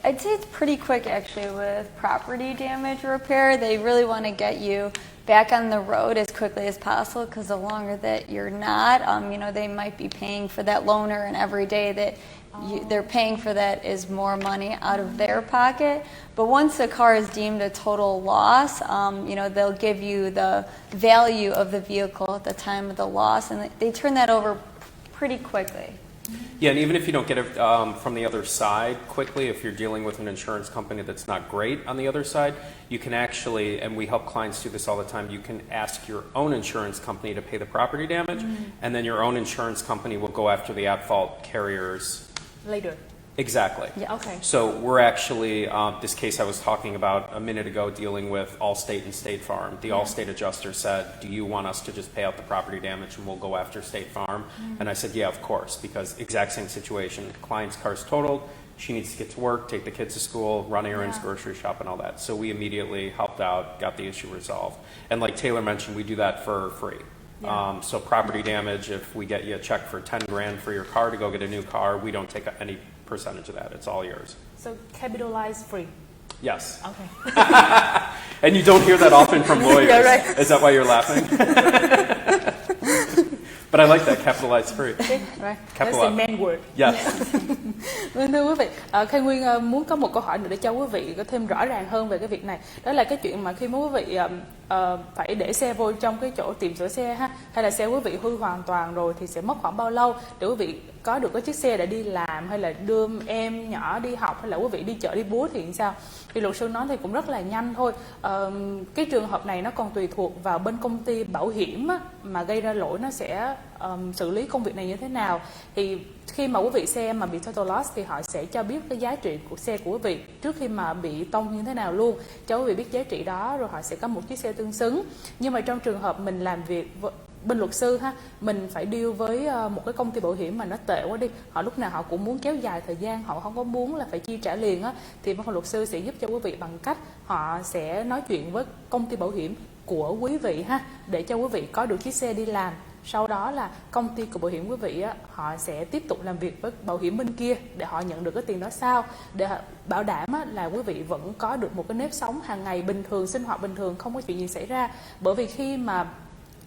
I'd say it's pretty quick actually with property damage repair. They really want to get you back on the road as quickly as possible, because the longer that you're not, they might be paying for that loaner, and every day that they're paying for that is more money out of their pocket. But once the car is deemed a total loss, they'll give you the value of the vehicle at the time of the loss, and they turn that over pretty quickly. Yeah, and even if you don't get it from the other side quickly, if you're dealing with an insurance company that's not great on the other side, you can actually, and we help clients do this all the time, you can ask your own insurance company to pay the property damage, and then your own insurance company will go after the at-fault carriers Later. Exactly. Yeah, okay. So we're actually, this case I was talking about a minute ago, dealing with Allstate and State Farm. The Allstate adjuster said, do you want us to just pay out the property damage and we'll go after State Farm? And I said, yeah, of course, because exact same situation. Client's car's totaled. She needs to get to work, take the kids to school, run errands, grocery shop, and all that. So we immediately helped out, got the issue resolved. And like Taylor mentioned, we do that for free. Yeah. So property damage, if we get you a check for 10 grand for your car to go get a new car, we don't take any percentage of that. It's all yours. So capitalize free. Yes. Okay. And you don't hear that often from lawyers. Yeah, right. Is that why you're laughing? But I like that, capitalize free. Okay, right. Capital That's the F. main word. Yes. Vâng, thưa quý vị, Khai Nguyên muốn có một câu hỏi nữa để cho quý vị có thêm rõ ràng hơn về cái việc này. Đó là cái chuyện mà khi mà quý vị phải để xe vô trong cái chỗ tiệm sửa xe ha, hay là xe quý vị hư hoàn toàn rồi thì sẽ mất khoảng bao lâu để quý vị có được cái chiếc xe để đi làm, hay là đưa em nhỏ đi học, hay là quý vị đi chợ đi búa thì sao? Thì luật sư nói thì cũng rất là nhanh thôi. Cái trường hợp này nó còn tùy thuộc vào bên công ty bảo hiểm á, mà gây ra lỗi nó sẽ xử lý công việc này như thế nào. Thì khi mà quý vị xe mà bị total loss thì họ sẽ cho biết cái giá trị của xe của quý vị trước khi mà bị tông như thế nào luôn, cho quý vị biết giá trị đó, rồi họ sẽ có một chiếc xe tương xứng. Nhưng mà trong trường hợp mình làm việc bên luật sư ha, mình phải deal với một cái công ty bảo hiểm mà nó tệ quá đi, họ lúc nào họ cũng muốn kéo dài thời gian, họ không có muốn là phải chi trả liền á, thì văn phòng luật sư sẽ giúp cho quý vị bằng cách họ sẽ nói chuyện với công ty bảo hiểm của quý vị ha, để cho quý vị có được chiếc xe đi làm. Sau đó là công ty của bảo hiểm quý vị á, họ sẽ tiếp tục làm việc với bảo hiểm bên kia để họ nhận được cái tiền đó sau, để bảo đảm á, là quý vị vẫn có được một cái nếp sống hàng ngày bình thường, sinh hoạt bình thường, không có chuyện gì xảy ra. Bởi vì khi mà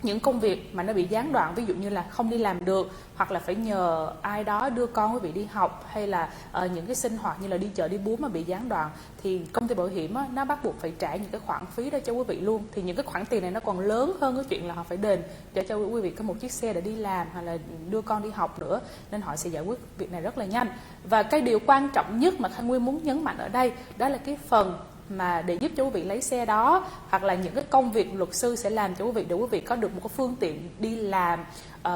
những công việc mà nó bị gián đoạn, ví dụ như là không đi làm được, hoặc là phải nhờ ai đó đưa con quý vị đi học, hay là những cái sinh hoạt như là đi chợ đi búa mà bị gián đoạn, thì công ty bảo hiểm á, nó bắt buộc phải trả những cái khoản phí đó cho quý vị luôn. Thì những cái khoản tiền này nó còn lớn hơn cái chuyện là họ phải đền để cho quý vị có một chiếc xe để đi làm hay là đưa con đi học nữa, nên họ sẽ giải quyết việc này rất là nhanh. Và cái điều quan trọng nhất mà Khai Nguyên muốn nhấn mạnh ở đây, đó là cái phần mà để giúp cho quý vị lấy xe đó, hoặc là những cái công việc luật sư sẽ làm cho quý vị để quý vị có được một cái phương tiện đi làm,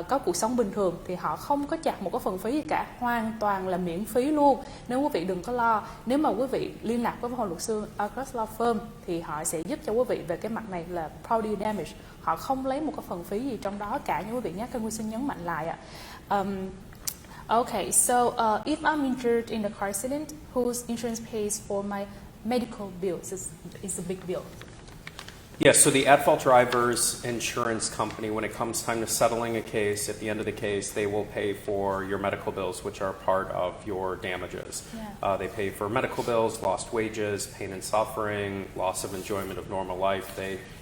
có cuộc sống bình thường, thì họ không có chặt một cái phần phí gì cả, hoàn toàn là miễn phí luôn. Nếu quý vị đừng có lo, nếu mà quý vị liên lạc với văn phòng luật sư Agruss Law Firm thì họ sẽ giúp cho quý vị về cái mặt này là property damage, họ không lấy một cái phần phí gì trong đó cả, như quý vị nhé. Khai Nguyên xin nhấn mạnh lại ạ. Okay, so if I'm injured in a car accident, whose insurance pays for my medical bills is a big bill? Yes, so the at-fault driver's insurance company, when it comes time to settling a case, at the end of the case, they will pay for your medical bills, which are part of your damages. Yeah. They pay for medical bills, lost wages, pain and suffering, loss of enjoyment of normal life.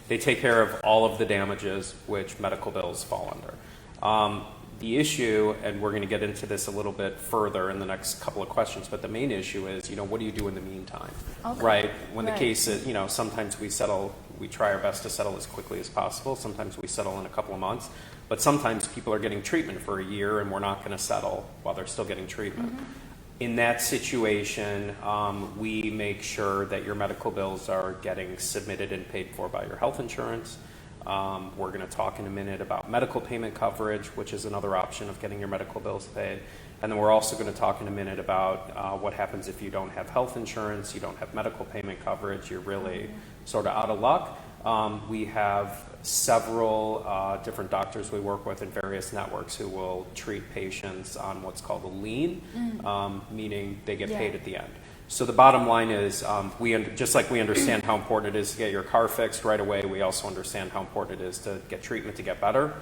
They take care of all of the damages which medical bills fall under. The issue, and we're going to get into this a little bit further in the next couple of questions, but the main issue is, what do you do in the meantime, right? When the case is, sometimes we try our best to settle as quickly as possible. Sometimes we settle in a couple of months, but sometimes people are getting treatment for a year and we're not going to settle while they're still getting treatment. In that situation, we make sure that your medical bills are getting submitted and paid for by your health insurance. We're going to talk in a minute about medical payment coverage, which is another option of getting your medical bills paid. And then we're also going to talk in a minute about what happens if you don't have health insurance, you don't have medical payment coverage, you're really sort of out of luck. We have several different doctors we work with in various networks who will treat patients on what's called a lien, meaning they get paid at the end. So the bottom line is, just like we understand how important it is to get your car fixed right away, we also understand how important it is to get treatment to get better.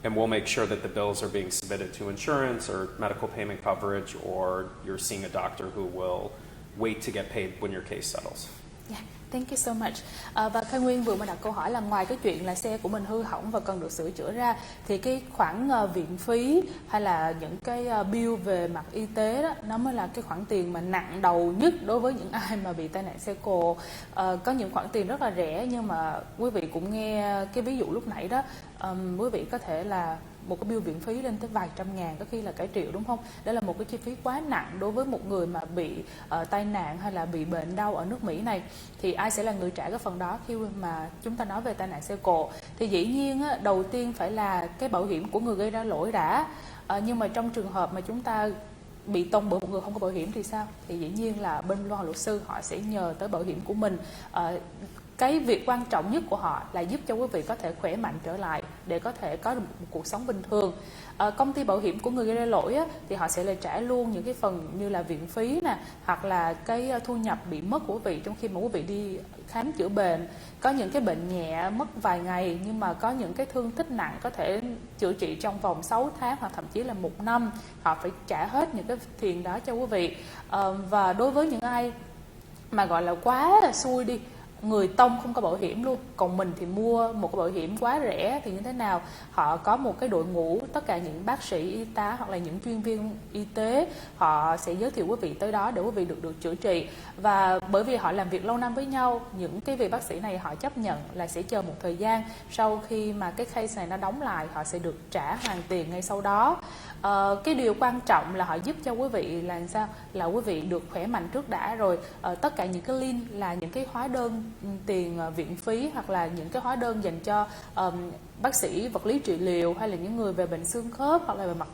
And we'll make sure that the bills are being submitted to insurance or medical payment coverage, or you're seeing a doctor who will wait to get paid when your case settles. Yeah. Thank you so much. Và Khai Nguyên vừa mới đặt câu hỏi là ngoài cái chuyện là xe của mình hư hỏng và cần được sửa chữa ra, thì cái khoản viện phí hay là những cái bill về mặt y tế đó, nó mới là cái khoản tiền mà nặng đầu nhất đối với những ai mà bị tai nạn xe cộ. Có những khoản tiền rất là rẻ, nhưng mà quý vị cũng nghe cái ví dụ lúc nãy đó, quý vị có thể là một cái bill viện phí lên tới vài trăm ngàn, có khi là cả triệu, đúng không? Đó là một cái chi phí quá nặng đối với một người mà bị tai nạn hay là bị bệnh đau ở nước Mỹ này. Thì ai sẽ là người trả cái phần đó khi mà chúng ta nói về tai nạn xe cộ? Thì dĩ nhiên á, đầu tiên phải là cái bảo hiểm của người gây ra lỗi đã. Nhưng mà trong trường hợp mà chúng ta bị tông bởi một người không có bảo hiểm thì sao? Thì dĩ nhiên là bên loan luật sư họ sẽ nhờ tới bảo hiểm của mình. Cái việc quan trọng nhất của họ là giúp cho quý vị có thể khỏe mạnh trở lại để có thể có được một cuộc sống bình thường. Công ty bảo hiểm của người gây ra lỗi á, thì họ sẽ lại trả luôn những cái phần như là viện phí nè, hoặc là cái thu nhập bị mất của quý vị trong khi mà quý vị đi khám chữa bệnh. Có những cái bệnh nhẹ mất vài ngày, nhưng mà có những cái thương tích nặng có thể chữa trị trong vòng 6 tháng hoặc thậm chí là 1 năm. Họ phải trả hết những cái tiền đó cho quý vị. Và đối với những ai mà gọi là quá là xui đi, người tông không có bảo hiểm luôn, còn mình thì mua một cái bảo hiểm quá rẻ, thì như thế nào? Họ có một cái đội ngũ, tất cả những bác sĩ, y tá hoặc là những chuyên viên y tế, họ sẽ giới thiệu quý vị tới đó để quý vị được chữa trị. Và bởi vì họ làm việc lâu năm với nhau, những cái vị bác sĩ này họ chấp nhận là sẽ chờ một thời gian, sau khi mà cái case này nó đóng lại, họ sẽ được trả hoàn tiền ngay sau đó. Cái điều quan trọng là họ giúp cho quý vị là sao? Là quý vị được khỏe mạnh trước đã rồi. Tất cả những cái link là những cái hóa đơn tiền viện phí, hoặc là những cái hóa đơn dành cho bác sĩ vật lý trị liệu, hay là những người về bệnh xương khớp, hoặc là về mặt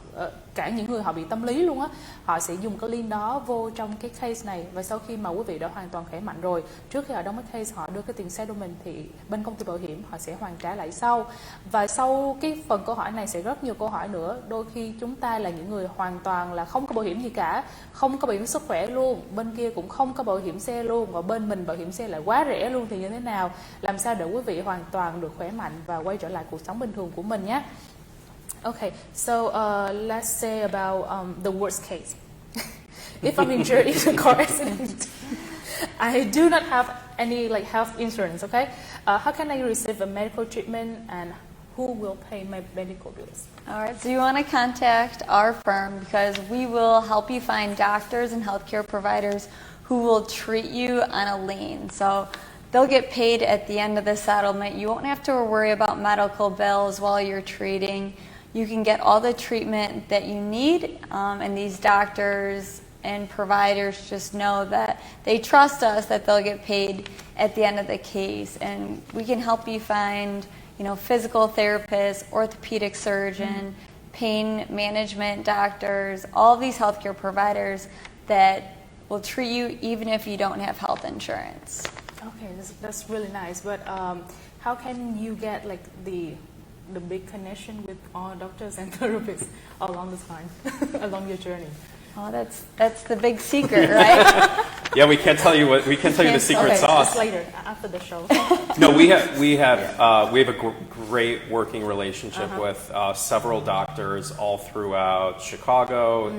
cả những người họ bị tâm lý luôn á, họ sẽ dùng cái link đó vô trong cái case này. Và sau khi mà quý vị đã hoàn toàn khỏe mạnh rồi, trước khi họ đóng cái case, họ đưa cái tiền settlement thì bên công ty bảo hiểm họ sẽ hoàn trả lại sau. Và sau cái phần câu hỏi này sẽ rất nhiều câu hỏi nữa. Đôi khi chúng ta là những người hoàn toàn là không có bảo hiểm gì cả, không có bảo hiểm sức khỏe luôn, bên kia cũng không có bảo hiểm xe luôn, và bên mình bảo hiểm xe lại quá rẻ luôn, thì như thế nào? Làm sao để quý vị hoàn toàn được khỏe mạnh và quay trở lại cuộc sống bình thường của mình nhé. Okay, so let's say about the worst case. If I'm injured in a car accident, I do not have any health insurance. Okay, how can I receive a medical treatment, and who will pay my medical bills? All right, so you want to contact our firm because we will help you find doctors and healthcare providers who will treat you on a lien. So they'll get paid at the end of the settlement. You won't have to worry about medical bills while you're treating. You can get all the treatment that you need, and these doctors and providers just know that they trust us that they'll get paid at the end of the case. And we can help you find, physical therapists, orthopedic surgeon, pain management doctors, all of these healthcare providers that will treat you even if you don't have health insurance. Okay, that's really nice. But how can you get the big connection with all doctors and therapists along the time, along your journey? Oh, that's the big secret, right? Yeah, we can't tell you the secret sauce. Just later, after the show. No, we have a great working relationship with several doctors all throughout Chicago,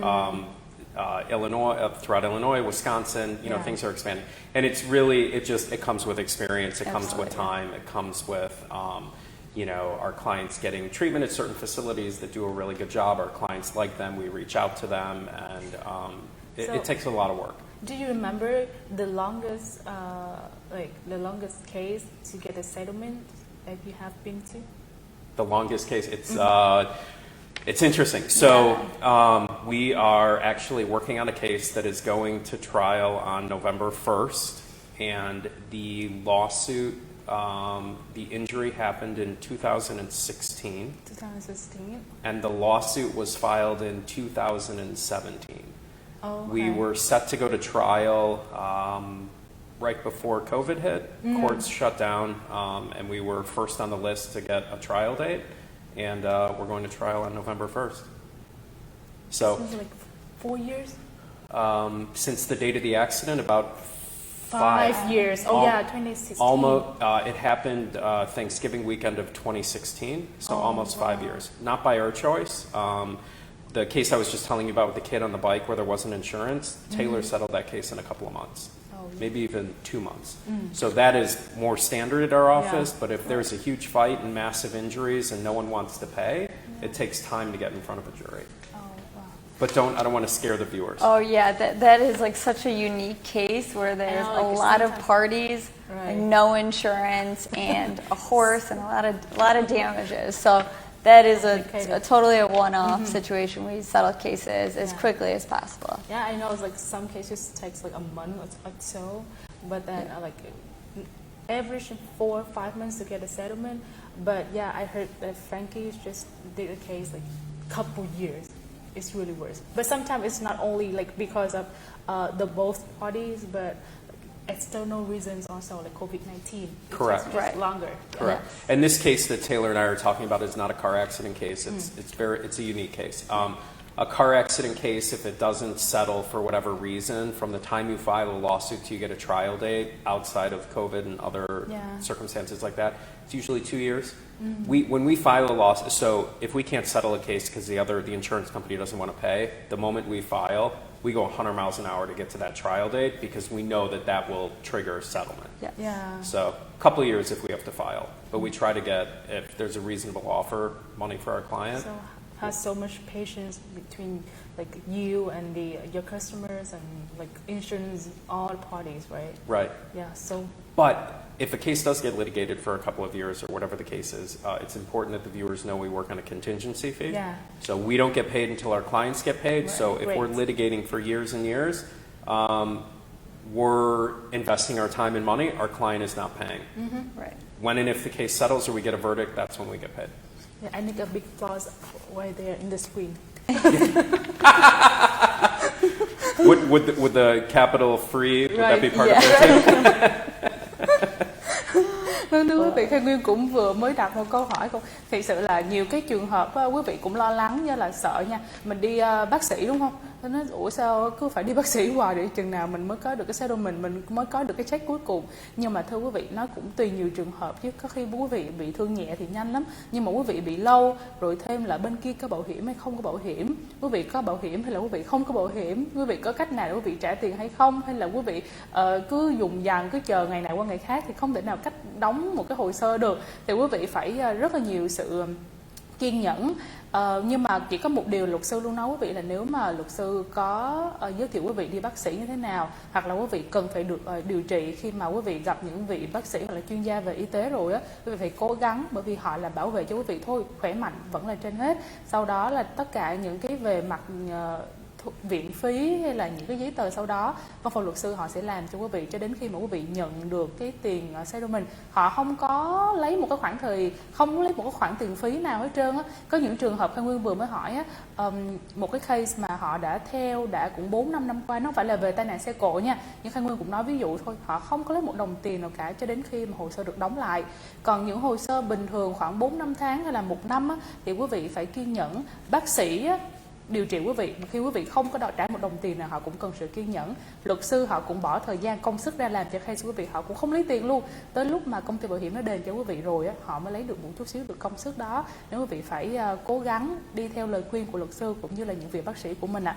Illinois, throughout Illinois, Wisconsin. Things are expanding, and it's really it comes with experience. It comes with time. It comes with our clients getting treatment at certain facilities that do a really good job. Our clients like them. We reach out to them, and it takes a lot of work. Do you remember the longest, case to get a settlement that you have been to? The longest case, it's interesting. So we are actually working on a case that is going to trial on November 1st, and the lawsuit, the injury happened in 2016. 2016. And the lawsuit was filed in 2017. Oh, okay. We were set to go to trial right before COVID hit. Courts shut down, and we were first on the list to get a trial date. And we're going to trial on November 1st. So, like 4 years? Since the date of the accident, about 5 years. Oh, yeah, 2016. Almost. It happened Thanksgiving weekend of 2016, so almost 5 years. Not by our choice. The case I was just telling you about with the kid on the bike where there wasn't insurance, Taylor settled that case in a couple of months. Maybe even 2 months. So that is more standard at our office, but if there's a huge fight and massive injuries and no one wants to pay, it takes time to get in front of a jury. But I don't want to scare the viewers. Oh yeah, that is like such a unique case where there's a lot of parties, like no insurance, and a horse, and a lot of damages. So that is a totally a one-off situation. We settle cases as quickly as possible. Yeah, I know. It's like some cases takes like a month or so, but then like average 4 or 5 months to get a settlement. But yeah, I heard that Frankie just did a case like couple years. It's really worse. But sometimes it's not only like because of the both parties, but external reasons also, like COVID-19. Correct. It's just longer. Correct. And this case that Taylor and I are talking about is not a car accident case. It's a unique case. A car accident case, if it doesn't settle for whatever reason, from the time you file a lawsuit to you get a trial date outside of COVID and other circumstances like that, it's usually 2 years. When we file a lawsuit, so if we can't settle a case because the insurance company doesn't want to pay, the moment we file, we go 100 miles an hour to get to that trial date because we know that will trigger a settlement. Yeah. So a couple of years if we have to file, but we try to get, if there's a reasonable offer, money for our client. So has so much patience between like you and your customers and like insurance, all parties, right? Right. Yeah. So. But if a case does get litigated for a couple of years or whatever the case is, it's important that the viewers know we work on a contingency fee. Yeah. So we don't get paid until our clients get paid. Right. So if we're litigating for years and years, we're investing our time and money. Our client is not paying. Right. When and if the case settles or we get a verdict, that's when we get paid. Yeah, I need a big applause right there in the screen. Would the capital free, would that be part of it too? Vâng, thưa quý vị, Khang Nguyên cũng vừa mới đặt một câu hỏi. Thực sự là nhiều cái trường hợp quý vị cũng lo lắng như là sợ nha. Mình đi bác sĩ đúng không? Tôi nói ủa sao cứ phải đi bác sĩ hoài để chừng nào mình mới có được cái settlement, mình mới có được cái check cuối cùng. Nhưng mà thưa quý vị, nó cũng tùy nhiều trường hợp chứ. Có khi quý vị bị thương nhẹ thì nhanh lắm, nhưng mà quý vị bị lâu rồi thêm là bên kia có bảo hiểm hay không có bảo hiểm, quý vị có bảo hiểm hay là quý vị không có bảo hiểm, quý vị có cách nào để quý vị trả tiền hay không, hay là quý vị cứ dùng dằng cứ chờ ngày này qua ngày khác thì không thể nào cách đóng một cái hồ sơ được. Thì quý vị phải rất là nhiều sự kiên nhẫn. Nhưng mà chỉ có một điều luật sư luôn nói quý vị là nếu mà luật sư có giới thiệu quý vị đi bác sĩ như thế nào, hoặc là quý vị cần phải được điều trị khi mà quý vị gặp những vị bác sĩ hoặc là chuyên gia về y tế rồi á, quý vị phải cố gắng, bởi vì họ là bảo vệ cho quý vị thôi, khỏe mạnh vẫn là trên hết. Sau đó là tất cả những cái về mặt viện phí hay là những cái giấy tờ sau đó, văn phòng luật sư họ sẽ làm cho quý vị cho đến khi mà quý vị nhận được cái tiền settlement. Họ không có lấy một cái khoản tiền phí nào hết trơn á. Có những trường hợp Khang Nguyên vừa mới hỏi á, một cái case mà họ đã cũng 4-5 năm qua, nó không phải là về tai nạn xe cộ nha, nhưng Khang Nguyên cũng nói ví dụ thôi, họ không có lấy một đồng tiền nào cả cho đến khi mà hồ sơ được đóng lại. Còn những hồ sơ bình thường khoảng 4-5 tháng hay là 1 năm á, thì quý vị phải kiên nhẫn. Bác sĩ á, điều trị quý vị, mà khi quý vị không có trả một đồng tiền nào, họ cũng cần sự kiên nhẫn. Luật sư họ cũng bỏ thời gian công sức ra làm cho case quý vị, họ cũng không lấy tiền luôn. Tới lúc mà công ty bảo hiểm nó đền cho quý vị rồi á, họ mới lấy được một chút xíu được công sức đó. Nếu quý vị phải cố gắng đi theo lời khuyên của luật sư cũng như là những vị bác sĩ của mình ạ.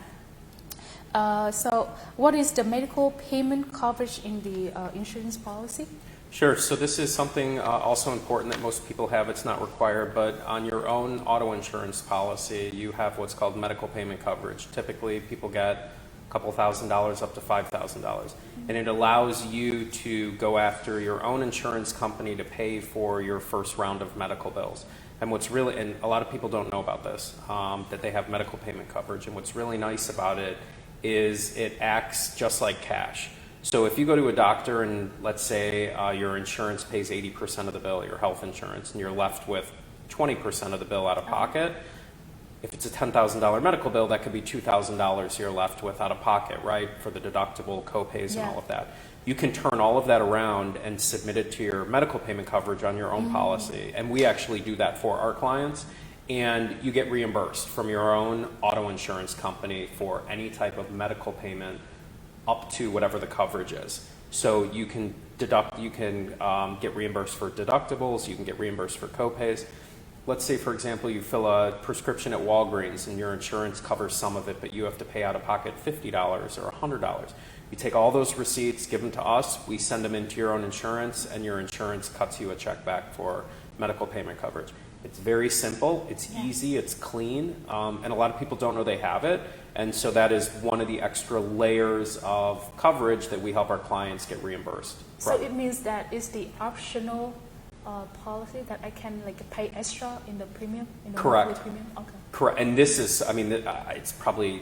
So what is the medical payment coverage in the insurance policy? Sure. So this is something also important that most people have. It's not required, but on your own auto insurance policy, you have what's called medical payment coverage. Typically, people get a couple $1,000s up to $5,000, and it allows you to go after your own insurance company to pay for your first round of medical bills. And and a lot of people don't know about this, that they have medical payment coverage. And what's really nice about it is it acts just like cash. So if you go to a doctor and let's say your insurance pays 80% of the bill, your health insurance, and you're left with 20% of the bill out of pocket, if it's a $10,000 medical bill, that could be $2,000 you're left with out of pocket, right, for the deductible, co-pays, and all of that. You can turn all of that around and submit it to your medical payment coverage on your own policy. And we actually do that for our clients. And you get reimbursed from your own auto insurance company for any type of medical payment up to whatever the coverage is. So you can get reimbursed for deductibles, you can get reimbursed for co-pays. Let's say, for example, you fill a prescription at Walgreens and your insurance covers some of it, but you have to pay out of pocket $50 or $100. You take all those receipts, give them to us, we send them into your own insurance, and your insurance cuts you a check back for medical payment coverage. It's very simple, it's easy, it's clean, and a lot of people don't know they have it. And so that is one of the extra layers of coverage that we help our clients get reimbursed from. So it means that it's the optional policy that I can pay extra in the premium? In the Correct. Premium? Okay. Correct. And this is, it's probably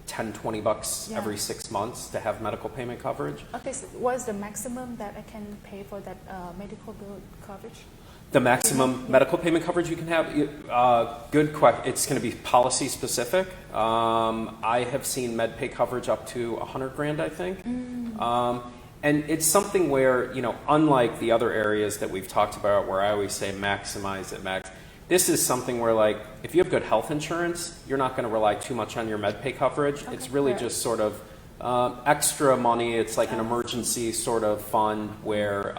$10-20 every 6 months to have medical payment coverage. Okay, so what is the maximum that I can pay for that medical bill coverage? The maximum medical payment coverage you can have? Good question. It's going to be policy specific. I have seen MedPay coverage up to $100,000, I think. And it's something where, unlike the other areas that we've talked about where I always say maximize it, this is something where if you have good health insurance, you're not going to rely too much on your MedPay coverage. Okay, it's really just sort of extra money. It's like an emergency sort of fund where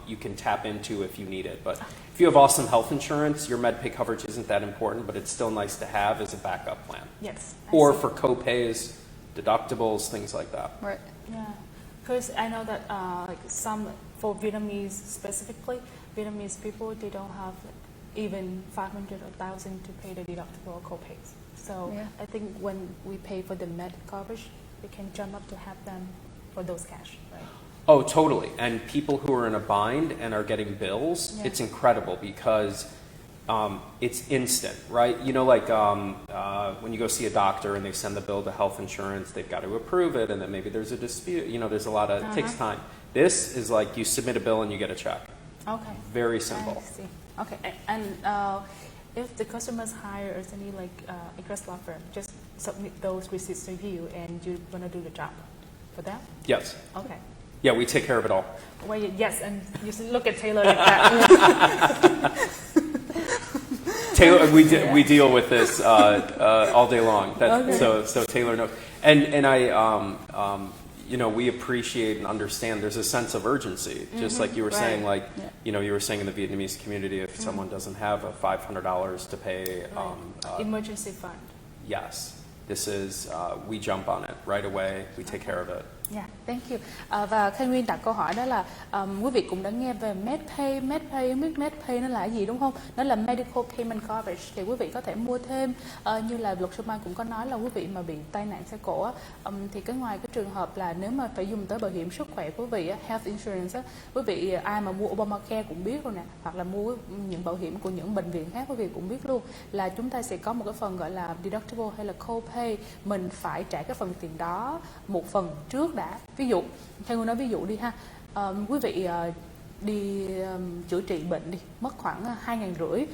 you can tap into if you need it. But if you have awesome health insurance, your MedPay coverage isn't that important, but it's still nice to have as a backup plan. Yes. Or for co-pays, deductibles, things like that. Right. Yeah. Because I know that for Vietnamese specifically, Vietnamese people, they don't have even 500 or 1,000 to pay the deductible or co-pays. So I think when we pay for the med coverage, we can jump up to have them for those cash, right? Oh, totally. And people who are in a bind and are getting bills, it's incredible because it's instant, right? When you go see a doctor and they send the bill to health insurance, they've got to approve it, and then maybe there's a dispute. There's a lot of, it takes time. This is like you submit a bill and you get a check. Okay. Very simple. I see. Okay. And if the customers hire us any Agruss law firm, just submit those receipts to you and you're going to do the job for them? Yes. Okay. Yeah, we take care of it all. Well, yes, and you should look at Taylor like that. Taylor, we deal with this all day long. So Taylor knows. And I, we appreciate and understand there's a sense of urgency, just like you were saying, you were saying in the Vietnamese community, if someone doesn't have a $500 to pay. Emergency fund. Yes. This is, we jump on it right away. We take care of it. Yeah, thank you. Và Khai Nguyên đặt câu hỏi đó là quý vị cũng đã nghe về MedPay, biết MedPay nó là gì đúng không? Nó là Medical Payment Coverage. Thì quý vị có thể mua thêm, như là luật sư Mai cũng có nói là quý vị mà bị tai nạn xe cộ thì ngoài cái trường hợp là nếu mà phải dùng tới bảo hiểm sức khỏe của quý vị, Health Insurance, quý vị ai mà mua Obamacare cũng biết rồi nè, hoặc là mua những bảo hiểm của những bệnh viện khác quý vị cũng biết luôn, là chúng ta sẽ có một cái phần gọi là deductible hay là co-pay, mình phải trả cái phần tiền đó một phần trước đã. Ví dụ, theo người nói ví dụ đi ha, quý vị đi chữa trị bệnh đi, mất khoảng 2.500,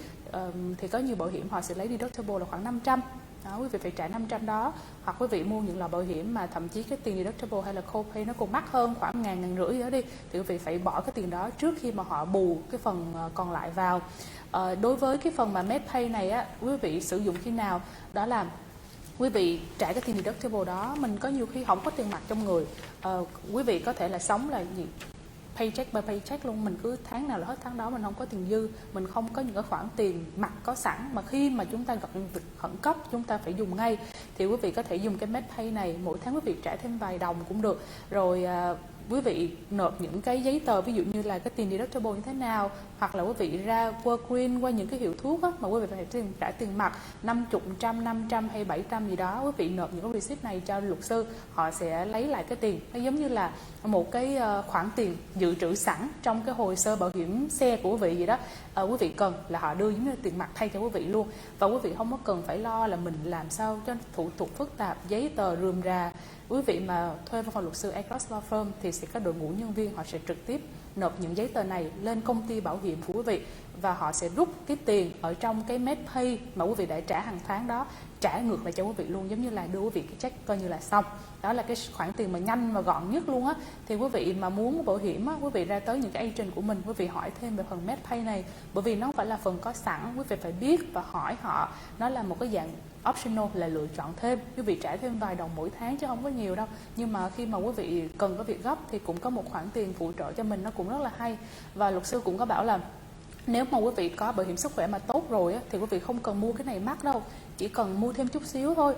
thì có nhiều bảo hiểm họ sẽ lấy deductible là khoảng 500. Đó, quý vị phải trả 500 đó, hoặc quý vị mua những loại bảo hiểm mà thậm chí cái tiền deductible hay là co-pay nó còn mắc hơn khoảng 1.500 đó đi, thì quý vị phải bỏ cái tiền đó trước khi mà họ bù cái phần còn lại vào. Đối với cái phần mà MedPay này á, quý vị sử dụng khi nào? Đó là quý vị trả cái tiền deductible đó, mình có nhiều khi không có tiền mặt trong người, quý vị có thể là sống là gì paycheck by paycheck luôn, mình cứ tháng nào là hết tháng đó, mình không có tiền dư, mình không có những cái khoản tiền mặt có sẵn, mà khi mà chúng ta gặp việc khẩn cấp chúng ta phải dùng ngay, thì quý vị có thể dùng cái MedPay này, mỗi tháng quý vị trả thêm vài đồng cũng được, rồi quý vị nộp những cái giấy tờ, ví dụ như là cái tiền deductible như thế nào, hoặc là quý vị ra work qua những cái hiệu thuốc á, mà quý vị phải trả tiền mặt 50, 100, 500 hay 700 gì đó, quý vị nộp những cái receipt này cho luật sư, họ sẽ lấy lại cái tiền. Nó giống như là một cái khoản tiền dự trữ sẵn trong cái hồ sơ bảo hiểm xe của quý vị vậy đó. Quý vị cần là họ đưa giống như tiền mặt thay cho quý vị luôn, và quý vị không có cần phải lo là mình làm sao cho thủ tục phức tạp, giấy tờ rườm rà. Quý vị mà thuê văn phòng luật sư Agruss Law Firm thì sẽ có đội ngũ nhân viên, họ sẽ trực tiếp nộp những giấy tờ này lên công ty bảo hiểm của quý vị, và họ sẽ rút cái tiền ở trong cái MedPay mà quý vị đã trả hàng tháng đó, trả ngược lại cho quý vị luôn, giống như là đưa quý vị cái check coi như là xong. Đó là cái khoản tiền mà nhanh và gọn nhất luôn á. Thì quý vị mà muốn bảo hiểm á, quý vị ra tới những cái agent của mình, quý vị hỏi thêm về phần MedPay này, bởi vì nó không phải là phần có sẵn, quý vị phải biết và hỏi họ. Nó là một cái dạng optional, là lựa chọn thêm, quý vị trả thêm vài đồng mỗi tháng chứ không có nhiều đâu. Nhưng mà khi mà quý vị cần có việc gấp thì cũng có một khoản tiền phụ trợ cho mình, nó cũng rất là hay. Và luật sư cũng có bảo là nếu mà quý vị có bảo hiểm sức khỏe mà tốt rồi á, thì quý vị không cần mua cái này mắc đâu, chỉ cần mua thêm chút xíu thôi.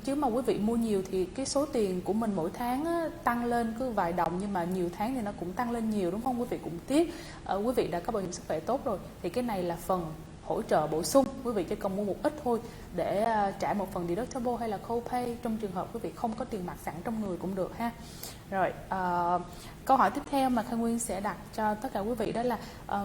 Chứ mà quý vị mua nhiều thì cái số tiền của mình mỗi tháng á, tăng lên cứ vài đồng, nhưng mà nhiều tháng thì nó cũng tăng lên nhiều, đúng không? Quý vị cũng tiếc. Quý vị đã có bảo hiểm sức khỏe tốt rồi thì cái này là phần hỗ trợ bổ sung, quý vị chỉ cần mua một ít thôi để trả một phần deductible hay là copay trong trường hợp quý vị không có tiền mặt sẵn trong người cũng được ha. Rồi, câu hỏi tiếp theo mà Khang Nguyên sẽ đặt cho tất cả quý vị đó là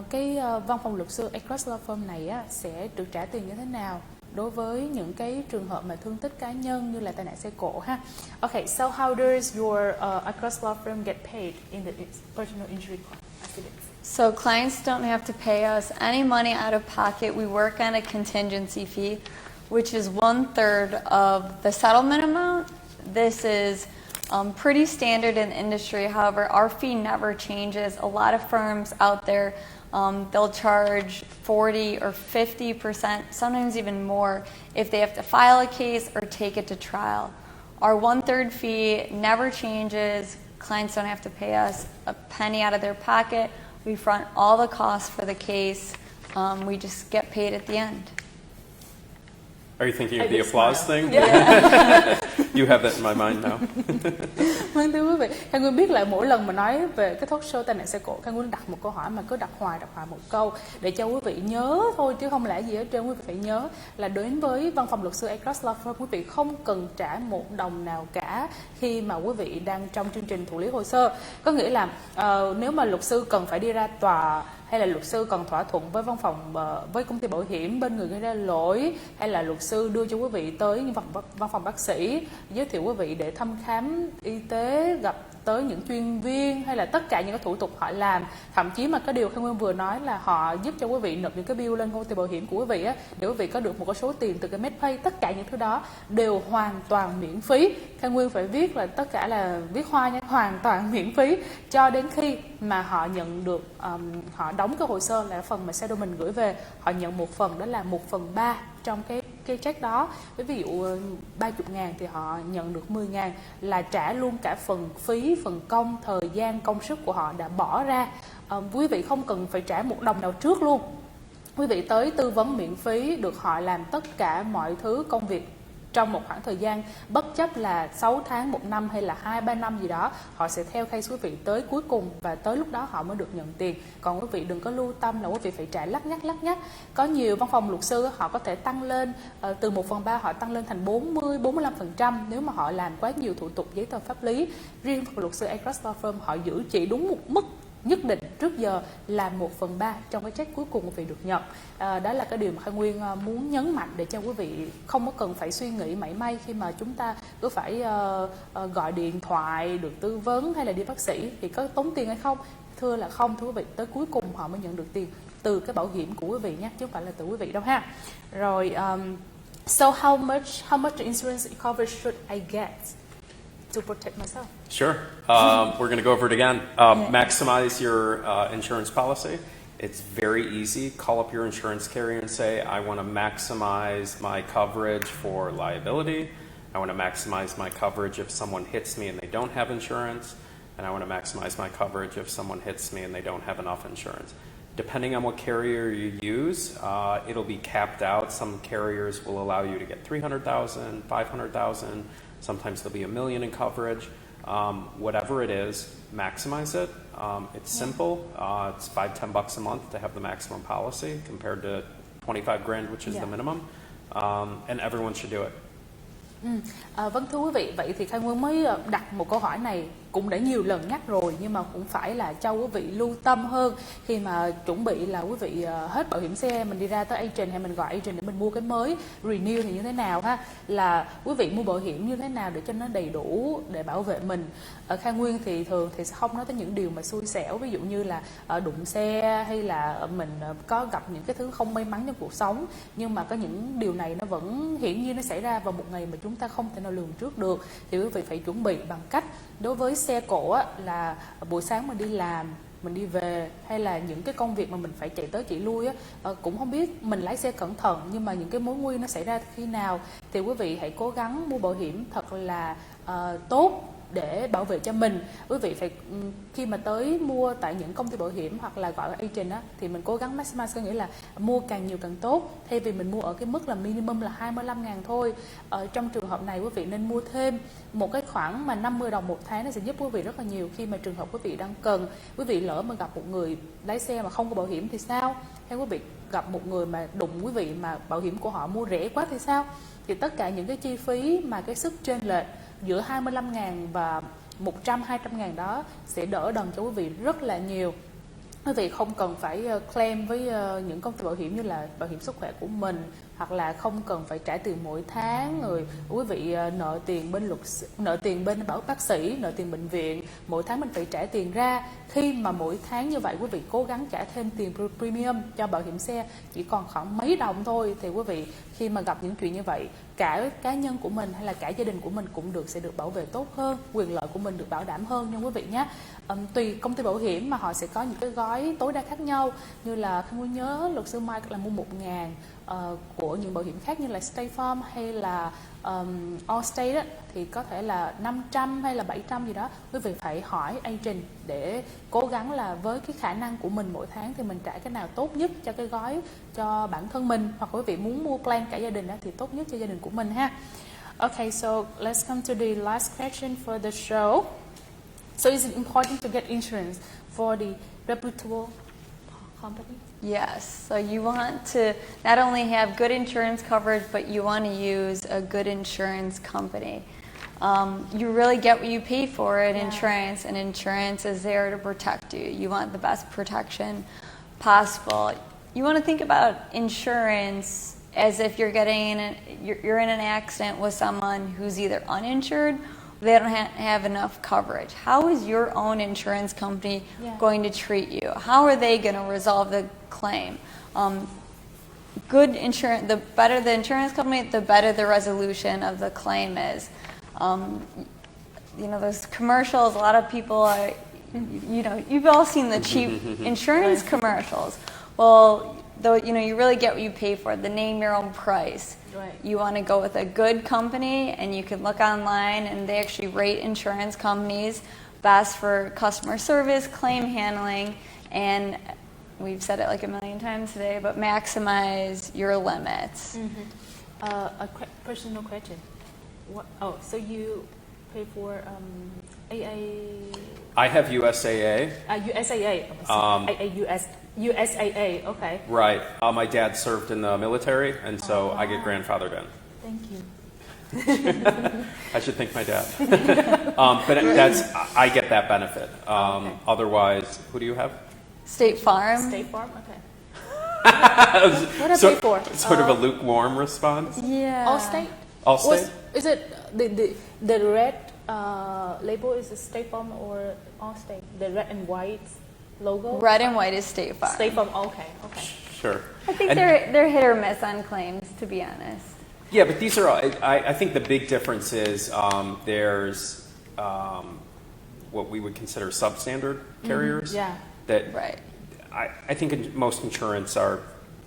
cái văn phòng luật sư Agruss Law Firm này á, sẽ được trả tiền như thế nào đối với những cái trường hợp mà thương tích cá nhân như là tai nạn xe cộ ha. Okay, so how does your Agruss Law Firm get paid in the personal injury accidents? So clients don't have to pay us any money out of pocket. We work on a contingency fee, which is 1/3 of the settlement amount. This is pretty standard in the industry. However, our fee never changes. A lot of firms out there, they'll charge 40 or 50%, sometimes even more, if they have to file a case or take it to trial. Our 1/3 fee never changes. Clients don't have to pay us a penny out of their pocket. We front all the costs for the case. We just get paid at the end. Are you thinking of the applause thing? Yeah. You have that in my mind now. Vâng, thưa quý vị, Khang Nguyên biết là mỗi lần mà nói về cái talk show tai nạn xe cộ, Khang Nguyên đặt một câu hỏi mà cứ đặt hoài một câu để cho quý vị nhớ thôi, chứ không lẽ gì hết trơn. Quý vị phải nhớ là đến với văn phòng luật sư Agruss Law Firm, quý vị không cần trả một đồng nào cả khi mà quý vị đang trong chương trình thụ lý hồ sơ. Có nghĩa là nếu mà luật sư cần phải đi ra tòa, hay là luật sư cần thỏa thuận với văn phòng, với công ty bảo hiểm bên người gây ra lỗi, hay là luật sư đưa cho quý vị tới văn phòng bác sĩ, giới thiệu quý vị để thăm khám y tế, gặp tới những chuyên viên, hay là tất cả những cái thủ tục họ làm, thậm chí mà cái điều Khang Nguyên vừa nói là họ giúp cho quý vị nộp những cái bill lên công ty bảo hiểm của quý vị á, để quý vị có được một cái số tiền từ cái MedPay, tất cả những thứ đó đều hoàn toàn miễn phí. Khang Nguyên phải viết là tất cả là viết hoa nha, hoàn toàn miễn phí cho đến khi mà họ nhận được, họ đóng cái hồ sơ là phần mà settlement gửi về, họ nhận một phần, đó là 1/3 trong cái check đó. Ví dụ 30.000 thì họ nhận được 10.000 là trả luôn cả phần phí, phần công, thời gian, công sức của họ đã bỏ ra. Quý vị không cần phải trả một đồng nào trước luôn. Quý vị tới tư vấn miễn phí, được họ làm tất cả mọi thứ công việc trong một khoảng thời gian, bất chấp là 6 tháng, 1 năm hay là 2-3 năm gì đó, họ sẽ theo case quý vị tới cuối cùng, và tới lúc đó họ mới được nhận tiền. Còn quý vị đừng có lưu tâm là quý vị phải trả lắt nhắt. Có nhiều văn phòng luật sư họ có thể tăng lên từ 1/3, họ tăng lên thành 40-45% nếu mà họ làm quá nhiều thủ tục giấy tờ pháp lý. Riêng luật sư Agruss Law Firm họ giữ chỉ đúng một mức nhất định trước giờ là 1/3 trong cái check cuối cùng quý vị được nhận. Đó là cái điều mà Khang Nguyên muốn nhấn mạnh để cho quý vị không có cần phải suy nghĩ mảy may khi mà chúng ta cứ phải gọi điện thoại được tư vấn hay là đi bác sĩ thì có tốn tiền hay không. Thưa là không, thưa quý vị, tới cuối cùng họ mới nhận được tiền từ cái bảo hiểm của quý vị nhé, chứ không phải là từ quý vị đâu ha. Rồi, so how much insurance coverage should I get to protect myself? Sure. We're going to go over it again. Maximize your insurance policy. It's very easy. Call up your insurance carrier and say, I want to maximize my coverage for liability. I want to maximize my coverage if someone hits me and they don't have insurance. And I want to maximize my coverage if someone hits me and they don't have enough insurance. Depending on what carrier you use, it'll be capped out. Some carriers will allow you to get $300,000, $500,000. Sometimes there'll be $1 million in coverage. Whatever it is, maximize it. It's simple. It's $5-10 a month to have the maximum policy compared to 25 grand, which is the minimum. And everyone should do it. Vâng, thưa quý vị, vậy thì Khai Nguyên mới đặt một câu hỏi này cũng đã nhiều lần nhắc rồi, nhưng mà cũng phải là cho quý vị lưu tâm hơn khi mà chuẩn bị là quý vị hết bảo hiểm xe mình đi ra tới agent hay mình gọi agent để mình mua cái mới renew thì như thế nào ha, là quý vị mua bảo hiểm như thế nào để cho nó đầy đủ để bảo vệ mình. Ở Khai Nguyên thì thường thì sẽ không nói tới những điều mà xui xẻo, ví dụ như là đụng xe hay là mình có gặp những cái thứ không may mắn trong cuộc sống, nhưng mà có những điều này nó vẫn hiển nhiên nó xảy ra vào một ngày mà chúng ta không thể nào lường trước được, thì quý vị phải chuẩn bị bằng cách đối với xe cộ á, là buổi sáng mình đi làm, mình đi về hay là những cái công việc mà mình phải chạy tới chạy lui á, cũng không biết mình lái xe cẩn thận, nhưng mà những cái mối nguy nó xảy ra khi nào thì quý vị hãy cố gắng mua bảo hiểm thật là tốt để bảo vệ cho mình. Quý vị phải khi mà tới mua tại những công ty bảo hiểm hoặc là gọi agent á, thì mình cố gắng maximize, có nghĩa là mua càng nhiều càng tốt, thay vì mình mua ở cái mức là minimum là 25.000 thôi. Trong trường hợp này quý vị nên mua thêm một cái khoản mà 50 đồng một tháng, nó sẽ giúp quý vị rất là nhiều khi mà trường hợp quý vị đang cần. Quý vị lỡ mà gặp một người lái xe mà không có bảo hiểm thì sao? Hay quý vị gặp một người mà đụng quý vị mà bảo hiểm của họ mua rẻ quá thì sao? Thì tất cả những cái chi phí mà cái sức chênh lệch giữa 25.000 và 100-200.000 đó sẽ đỡ đần cho quý vị rất là nhiều. Quý vị không cần phải claim với những công ty bảo hiểm như là bảo hiểm sức khỏe của mình, hoặc là không cần phải trả tiền mỗi tháng, rồi quý vị nợ tiền bên nợ tiền bên bác sĩ, nợ tiền bệnh viện, mỗi tháng mình phải trả tiền ra. Khi mà mỗi tháng như vậy quý vị cố gắng trả thêm tiền premium cho bảo hiểm xe chỉ còn khoảng mấy đồng thôi, thì quý vị khi mà gặp những chuyện như vậy, cả cá nhân của mình hay là cả gia đình của mình cũng sẽ được bảo vệ tốt hơn, quyền lợi của mình được bảo đảm hơn nha quý vị nhé. Tùy công ty bảo hiểm mà họ sẽ có những cái gói tối đa khác nhau, như là không có nhớ luật sư Mike là mua 1.000 của những bảo hiểm khác như là State Farm hay là Allstate á, thì có thể là 500 hay là 700 gì đó. Quý vị phải hỏi agent để cố gắng là với cái khả năng của mình mỗi tháng thì mình trả cái nào tốt nhất cho cái gói cho bản thân mình, hoặc quý vị muốn mua plan cả gia đình đó thì tốt nhất cho gia đình của mình ha. Okay, so let's come to the last question for the show. So is it important to get insurance for the reputable company? Yes, so you want to not only have good insurance coverage, but you want to use a good insurance company. You really get what you pay for in insurance, and insurance is there to protect you. You want the best protection possible. You want to think about insurance as if you're you're in an accident with someone who's either uninsured, they don't have enough coverage. How is your own insurance company going to treat you? How are they going to resolve the claim? Good insurance, the better the insurance company, the better the resolution of the claim is. You know, those commercials, a lot of people are, you've all seen the cheap insurance commercials. Well, though, you really get what you pay for, the name your own price. Right. You want to go with a good company, and you can look online, and they actually rate insurance companies best for customer service, claim handling, and we've said it like a million times today, but maximize your limits. A personal question. So you pay for AA? I have USAA. USAA. USAA, okay. Right. My dad served in the military, and so I get grandfathered in. Thank you. I should thank my dad. But I get that benefit. Otherwise, who do you have? State Farm. State Farm, okay. What I pay for? Sort of a lukewarm response. Yeah. Allstate? Allstate? Is it the red label is a State Farm or Allstate? The red and white logo? Red and white is State Farm. State Farm, okay. Sure. I think they're hit or miss on claims, to be honest. Yeah, but these are, I think the big difference is there's what we would consider substandard carriers. Yeah. That Right. I think most insurance are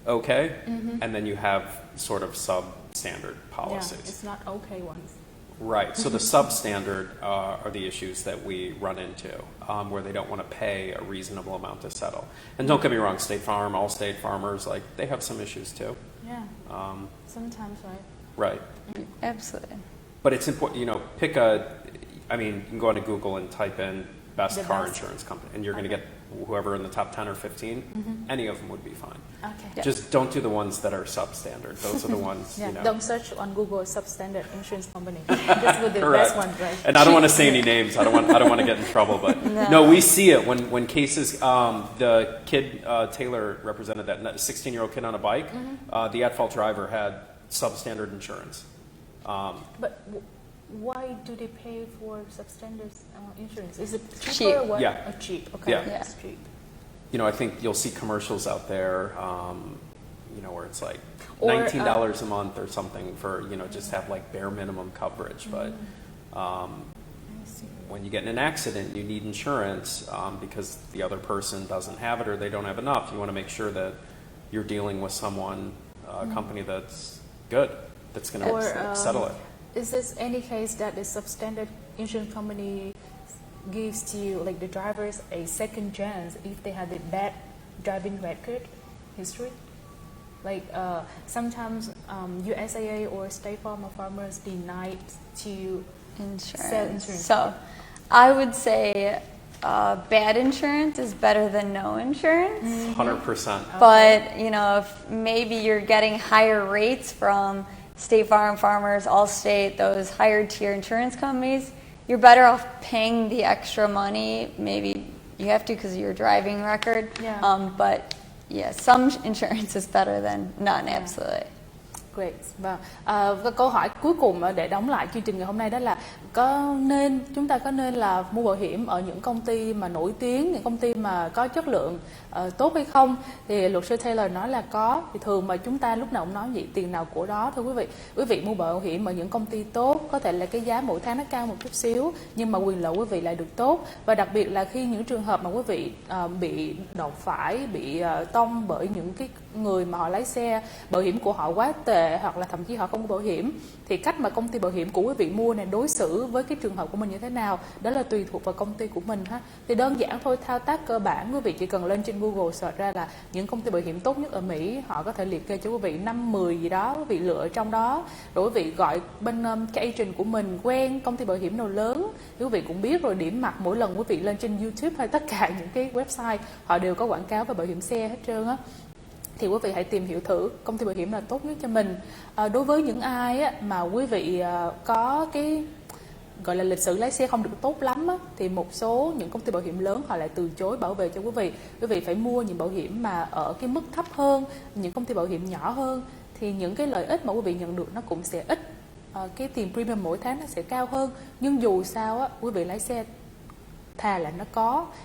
okay, and then you have sort of substandard policies. Yeah, it's not okay ones. Right. So the substandard are the issues that we run into, where they don't want to pay a reasonable amount to settle. And don't get me wrong, State Farm, Allstate Farmers, they have some issues too. Yeah. Sometimes, right? Right. Absolutely. But it's important, pick I mean, you can go onto Google and type in best The car best. insurance company, and you're going to get whoever in the top 10 or 15. Any of them would be fine. Okay. Just don't do the ones that are substandard. Those are the ones, Yeah. you know. Don't search on Google substandard insurance company. Just with the Correct. best one, right? And I don't want to say any names. I don't want to get in trouble. But no, we see it when cases. The kid Taylor represented that 16-year-old kid on a bike. The at-fault driver had substandard insurance. But why do they pay for substandard insurance? Is it cheaper Cheap. or what? Yeah. Oh, cheap. Okay. Yeah. It's cheap. You know, I think you'll see commercials out there. You know, where it's like Or, $19 a month or something for just have like bare minimum coverage. But I see. when you get in an accident, you need insurance because the other person doesn't have it or they don't have enough. You want to make sure that you're dealing with someone, a company that's good, that's going Or, to settle it. Is this any case that the substandard insurance company gives to you, like the drivers, a second chance if they had a bad driving record history? Like sometimes USAA or State Farm or Farmers denied to sell insurance. So I would say bad insurance is better than no insurance. 100%. But, if maybe you're getting higher rates from State Farm, Farmers, Allstate, those higher tier insurance companies, you're better off paying the extra money. Maybe you have to because of your driving record. Yeah. But yeah, some insurance is better than none, absolutely. Great. Vâng. Và câu hỏi cuối cùng để đóng lại chương trình ngày hôm nay đó là chúng ta có nên là mua bảo hiểm ở những công ty mà nổi tiếng, những công ty mà có chất lượng tốt hay không? Thì luật sư Taylor nói là có. Thì thường mà chúng ta lúc nào cũng nói vậy, tiền nào của đó thưa quý vị. Quý vị mua bảo hiểm ở những công ty tốt, có thể là cái giá mỗi tháng nó cao một chút xíu, nhưng mà quyền lợi quý vị lại được tốt. Và đặc biệt là khi những trường hợp mà quý vị bị đụng phải, bị tông bởi những cái người mà họ lái xe, bảo hiểm của họ quá tệ hoặc là thậm chí họ không có bảo hiểm, thì cách mà công ty bảo hiểm của quý vị mua này đối xử với cái trường hợp của mình như thế nào, đó là tùy thuộc vào công ty của mình ha. Thì đơn giản thôi, thao tác cơ bản quý vị chỉ cần lên trên Google search ra là những công ty bảo hiểm tốt nhất ở Mỹ, họ có thể liệt kê cho quý vị 5-10 gì đó, quý vị lựa trong đó, rồi quý vị gọi bên cái agent của mình quen công ty bảo hiểm nào lớn, quý vị cũng biết rồi, điểm mặt mỗi lần quý vị lên trên YouTube hay tất cả những cái website họ đều có quảng cáo về bảo hiểm xe hết trơn á. Thì quý vị hãy tìm hiểu thử công ty bảo hiểm là tốt nhất cho mình. Đối với những ai á, mà quý vị có cái gọi là lịch sử lái xe không được tốt lắm á, thì một số những công ty bảo hiểm lớn họ lại từ chối bảo vệ cho quý vị. Quý vị phải mua những bảo hiểm mà ở cái mức thấp hơn, những công ty bảo hiểm nhỏ hơn, thì những cái lợi ích mà quý vị nhận được nó cũng sẽ ít. Cái tiền premium mỗi tháng nó sẽ cao hơn. Nhưng dù sao á, quý vị lái xe thà là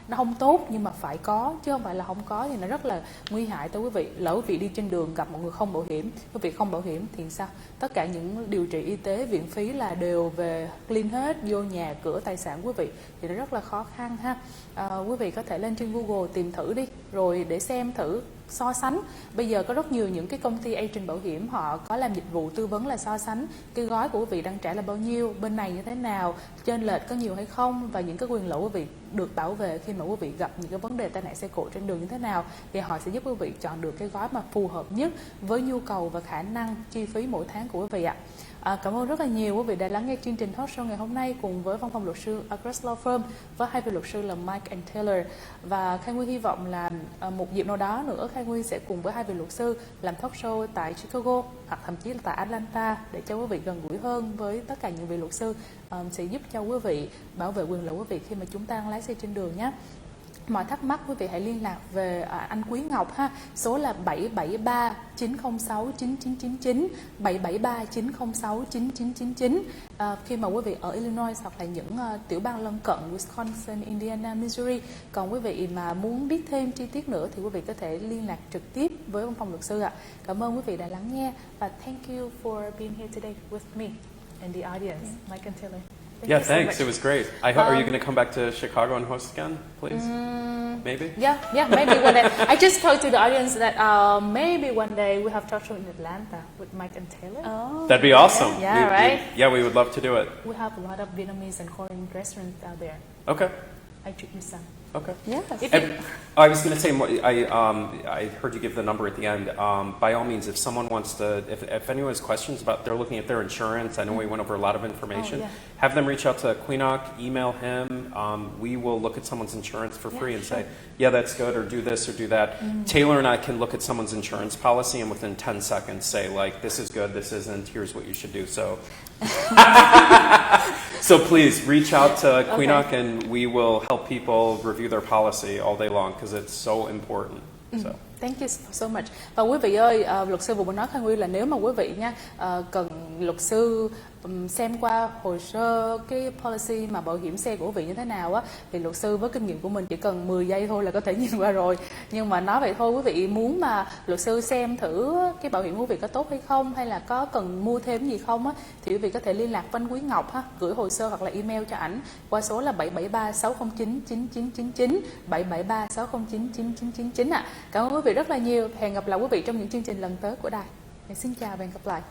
nó không tốt nhưng mà phải có, chứ không phải là không có thì nó rất là nguy hại tới quý vị. Lỡ quý vị đi trên đường gặp một người không bảo hiểm, quý vị không bảo hiểm thì sao? Tất cả những điều trị y tế, viện phí là đều về clean hết, vô nhà cửa tài sản quý vị, thì nó rất là khó khăn ha. Quý vị có thể lên trên Google tìm thử đi, rồi để xem thử, so sánh. Bây giờ có rất nhiều những cái công ty agent bảo hiểm họ có làm dịch vụ tư vấn là so sánh cái gói của quý vị đang trả là bao nhiêu, bên này như thế nào, chênh lệch có nhiều hay không, và những cái quyền lợi quý vị được bảo vệ khi mà quý vị gặp những cái vấn đề tai nạn xe cộ trên đường như thế nào, thì họ sẽ giúp quý vị chọn được cái gói mà phù hợp nhất với nhu cầu và khả năng chi phí mỗi tháng của quý vị ạ. Cảm ơn rất là nhiều quý vị đã lắng nghe chương trình talk show ngày hôm nay cùng với văn phòng luật sư Agruss Law Firm với hai vị luật sư là Mike and Taylor. Và Khai Nguyên hy vọng là một dịp nào đó nữa Khai Nguyên sẽ cùng với hai vị luật sư làm talk show tại Chicago hoặc thậm chí là tại Atlanta để cho quý vị gần gũi hơn với tất cả những vị luật sư, sẽ giúp cho quý vị bảo vệ quyền lợi quý vị khi mà chúng ta đang lái xe trên đường nhé. Mọi thắc mắc quý vị hãy liên lạc về anh Quý Ngọc ha, số là 773 906 9999, 773 906 9999. Khi mà quý vị ở Illinois hoặc là những tiểu bang lân cận Wisconsin, Indiana, Missouri. Còn quý vị mà muốn biết thêm chi tiết nữa thì quý vị có thể liên lạc trực tiếp với văn phòng luật sư ạ. Cảm ơn quý vị đã lắng nghe và thank you for being here today with me and the audience, Mike and Taylor. Yeah, thanks. It was great. I hope. Are you going to come back to Chicago and host again, please? Maybe. Yeah, maybe one day. I just told to the audience that maybe one day we have talk show in Atlanta with Mike and Taylor. Oh. That'd be awesome. Yeah, right? We would love to do it. We have a lot of Vietnamese and Korean restaurants out there. Okay. I treat you some. Okay. Yes. I was going to say, I heard you give the number at the end. By all means, if someone wants to, if anyone has questions about, they're looking at their insurance, I know we went over a lot of information, have them reach out to Quinoc, email him. We will look at someone's insurance for free and say, yeah, that's good, or do this or do that. Taylor and I can look at someone's insurance policy and within 10 seconds say, like, this is good, this isn't, here's what you should do. So so please reach out to Quinoc and we will help people review their policy all day long because it's so important. So. Thank you so much. Và quý vị ơi, luật sư vừa mới nói Khang Nguyên là nếu mà quý vị nha cần luật sư xem qua hồ sơ cái policy mà bảo hiểm xe của quý vị như thế nào á, thì luật sư với kinh nghiệm của mình chỉ cần 10 giây thôi là có thể nhìn qua rồi. Nhưng mà nói vậy thôi, quý vị muốn mà luật sư xem thử cái bảo hiểm của quý vị có tốt hay không, hay là có cần mua thêm gì không á, thì quý vị có thể liên lạc với anh Quý Ngọc ha, gửi hồ sơ hoặc là email cho ảnh qua số là 773-609-9999, 773-609-9999 ạ. Cảm ơn quý vị rất là nhiều. Hẹn gặp lại quý vị trong những chương trình lần tới của đài. Xin chào và hẹn gặp lại.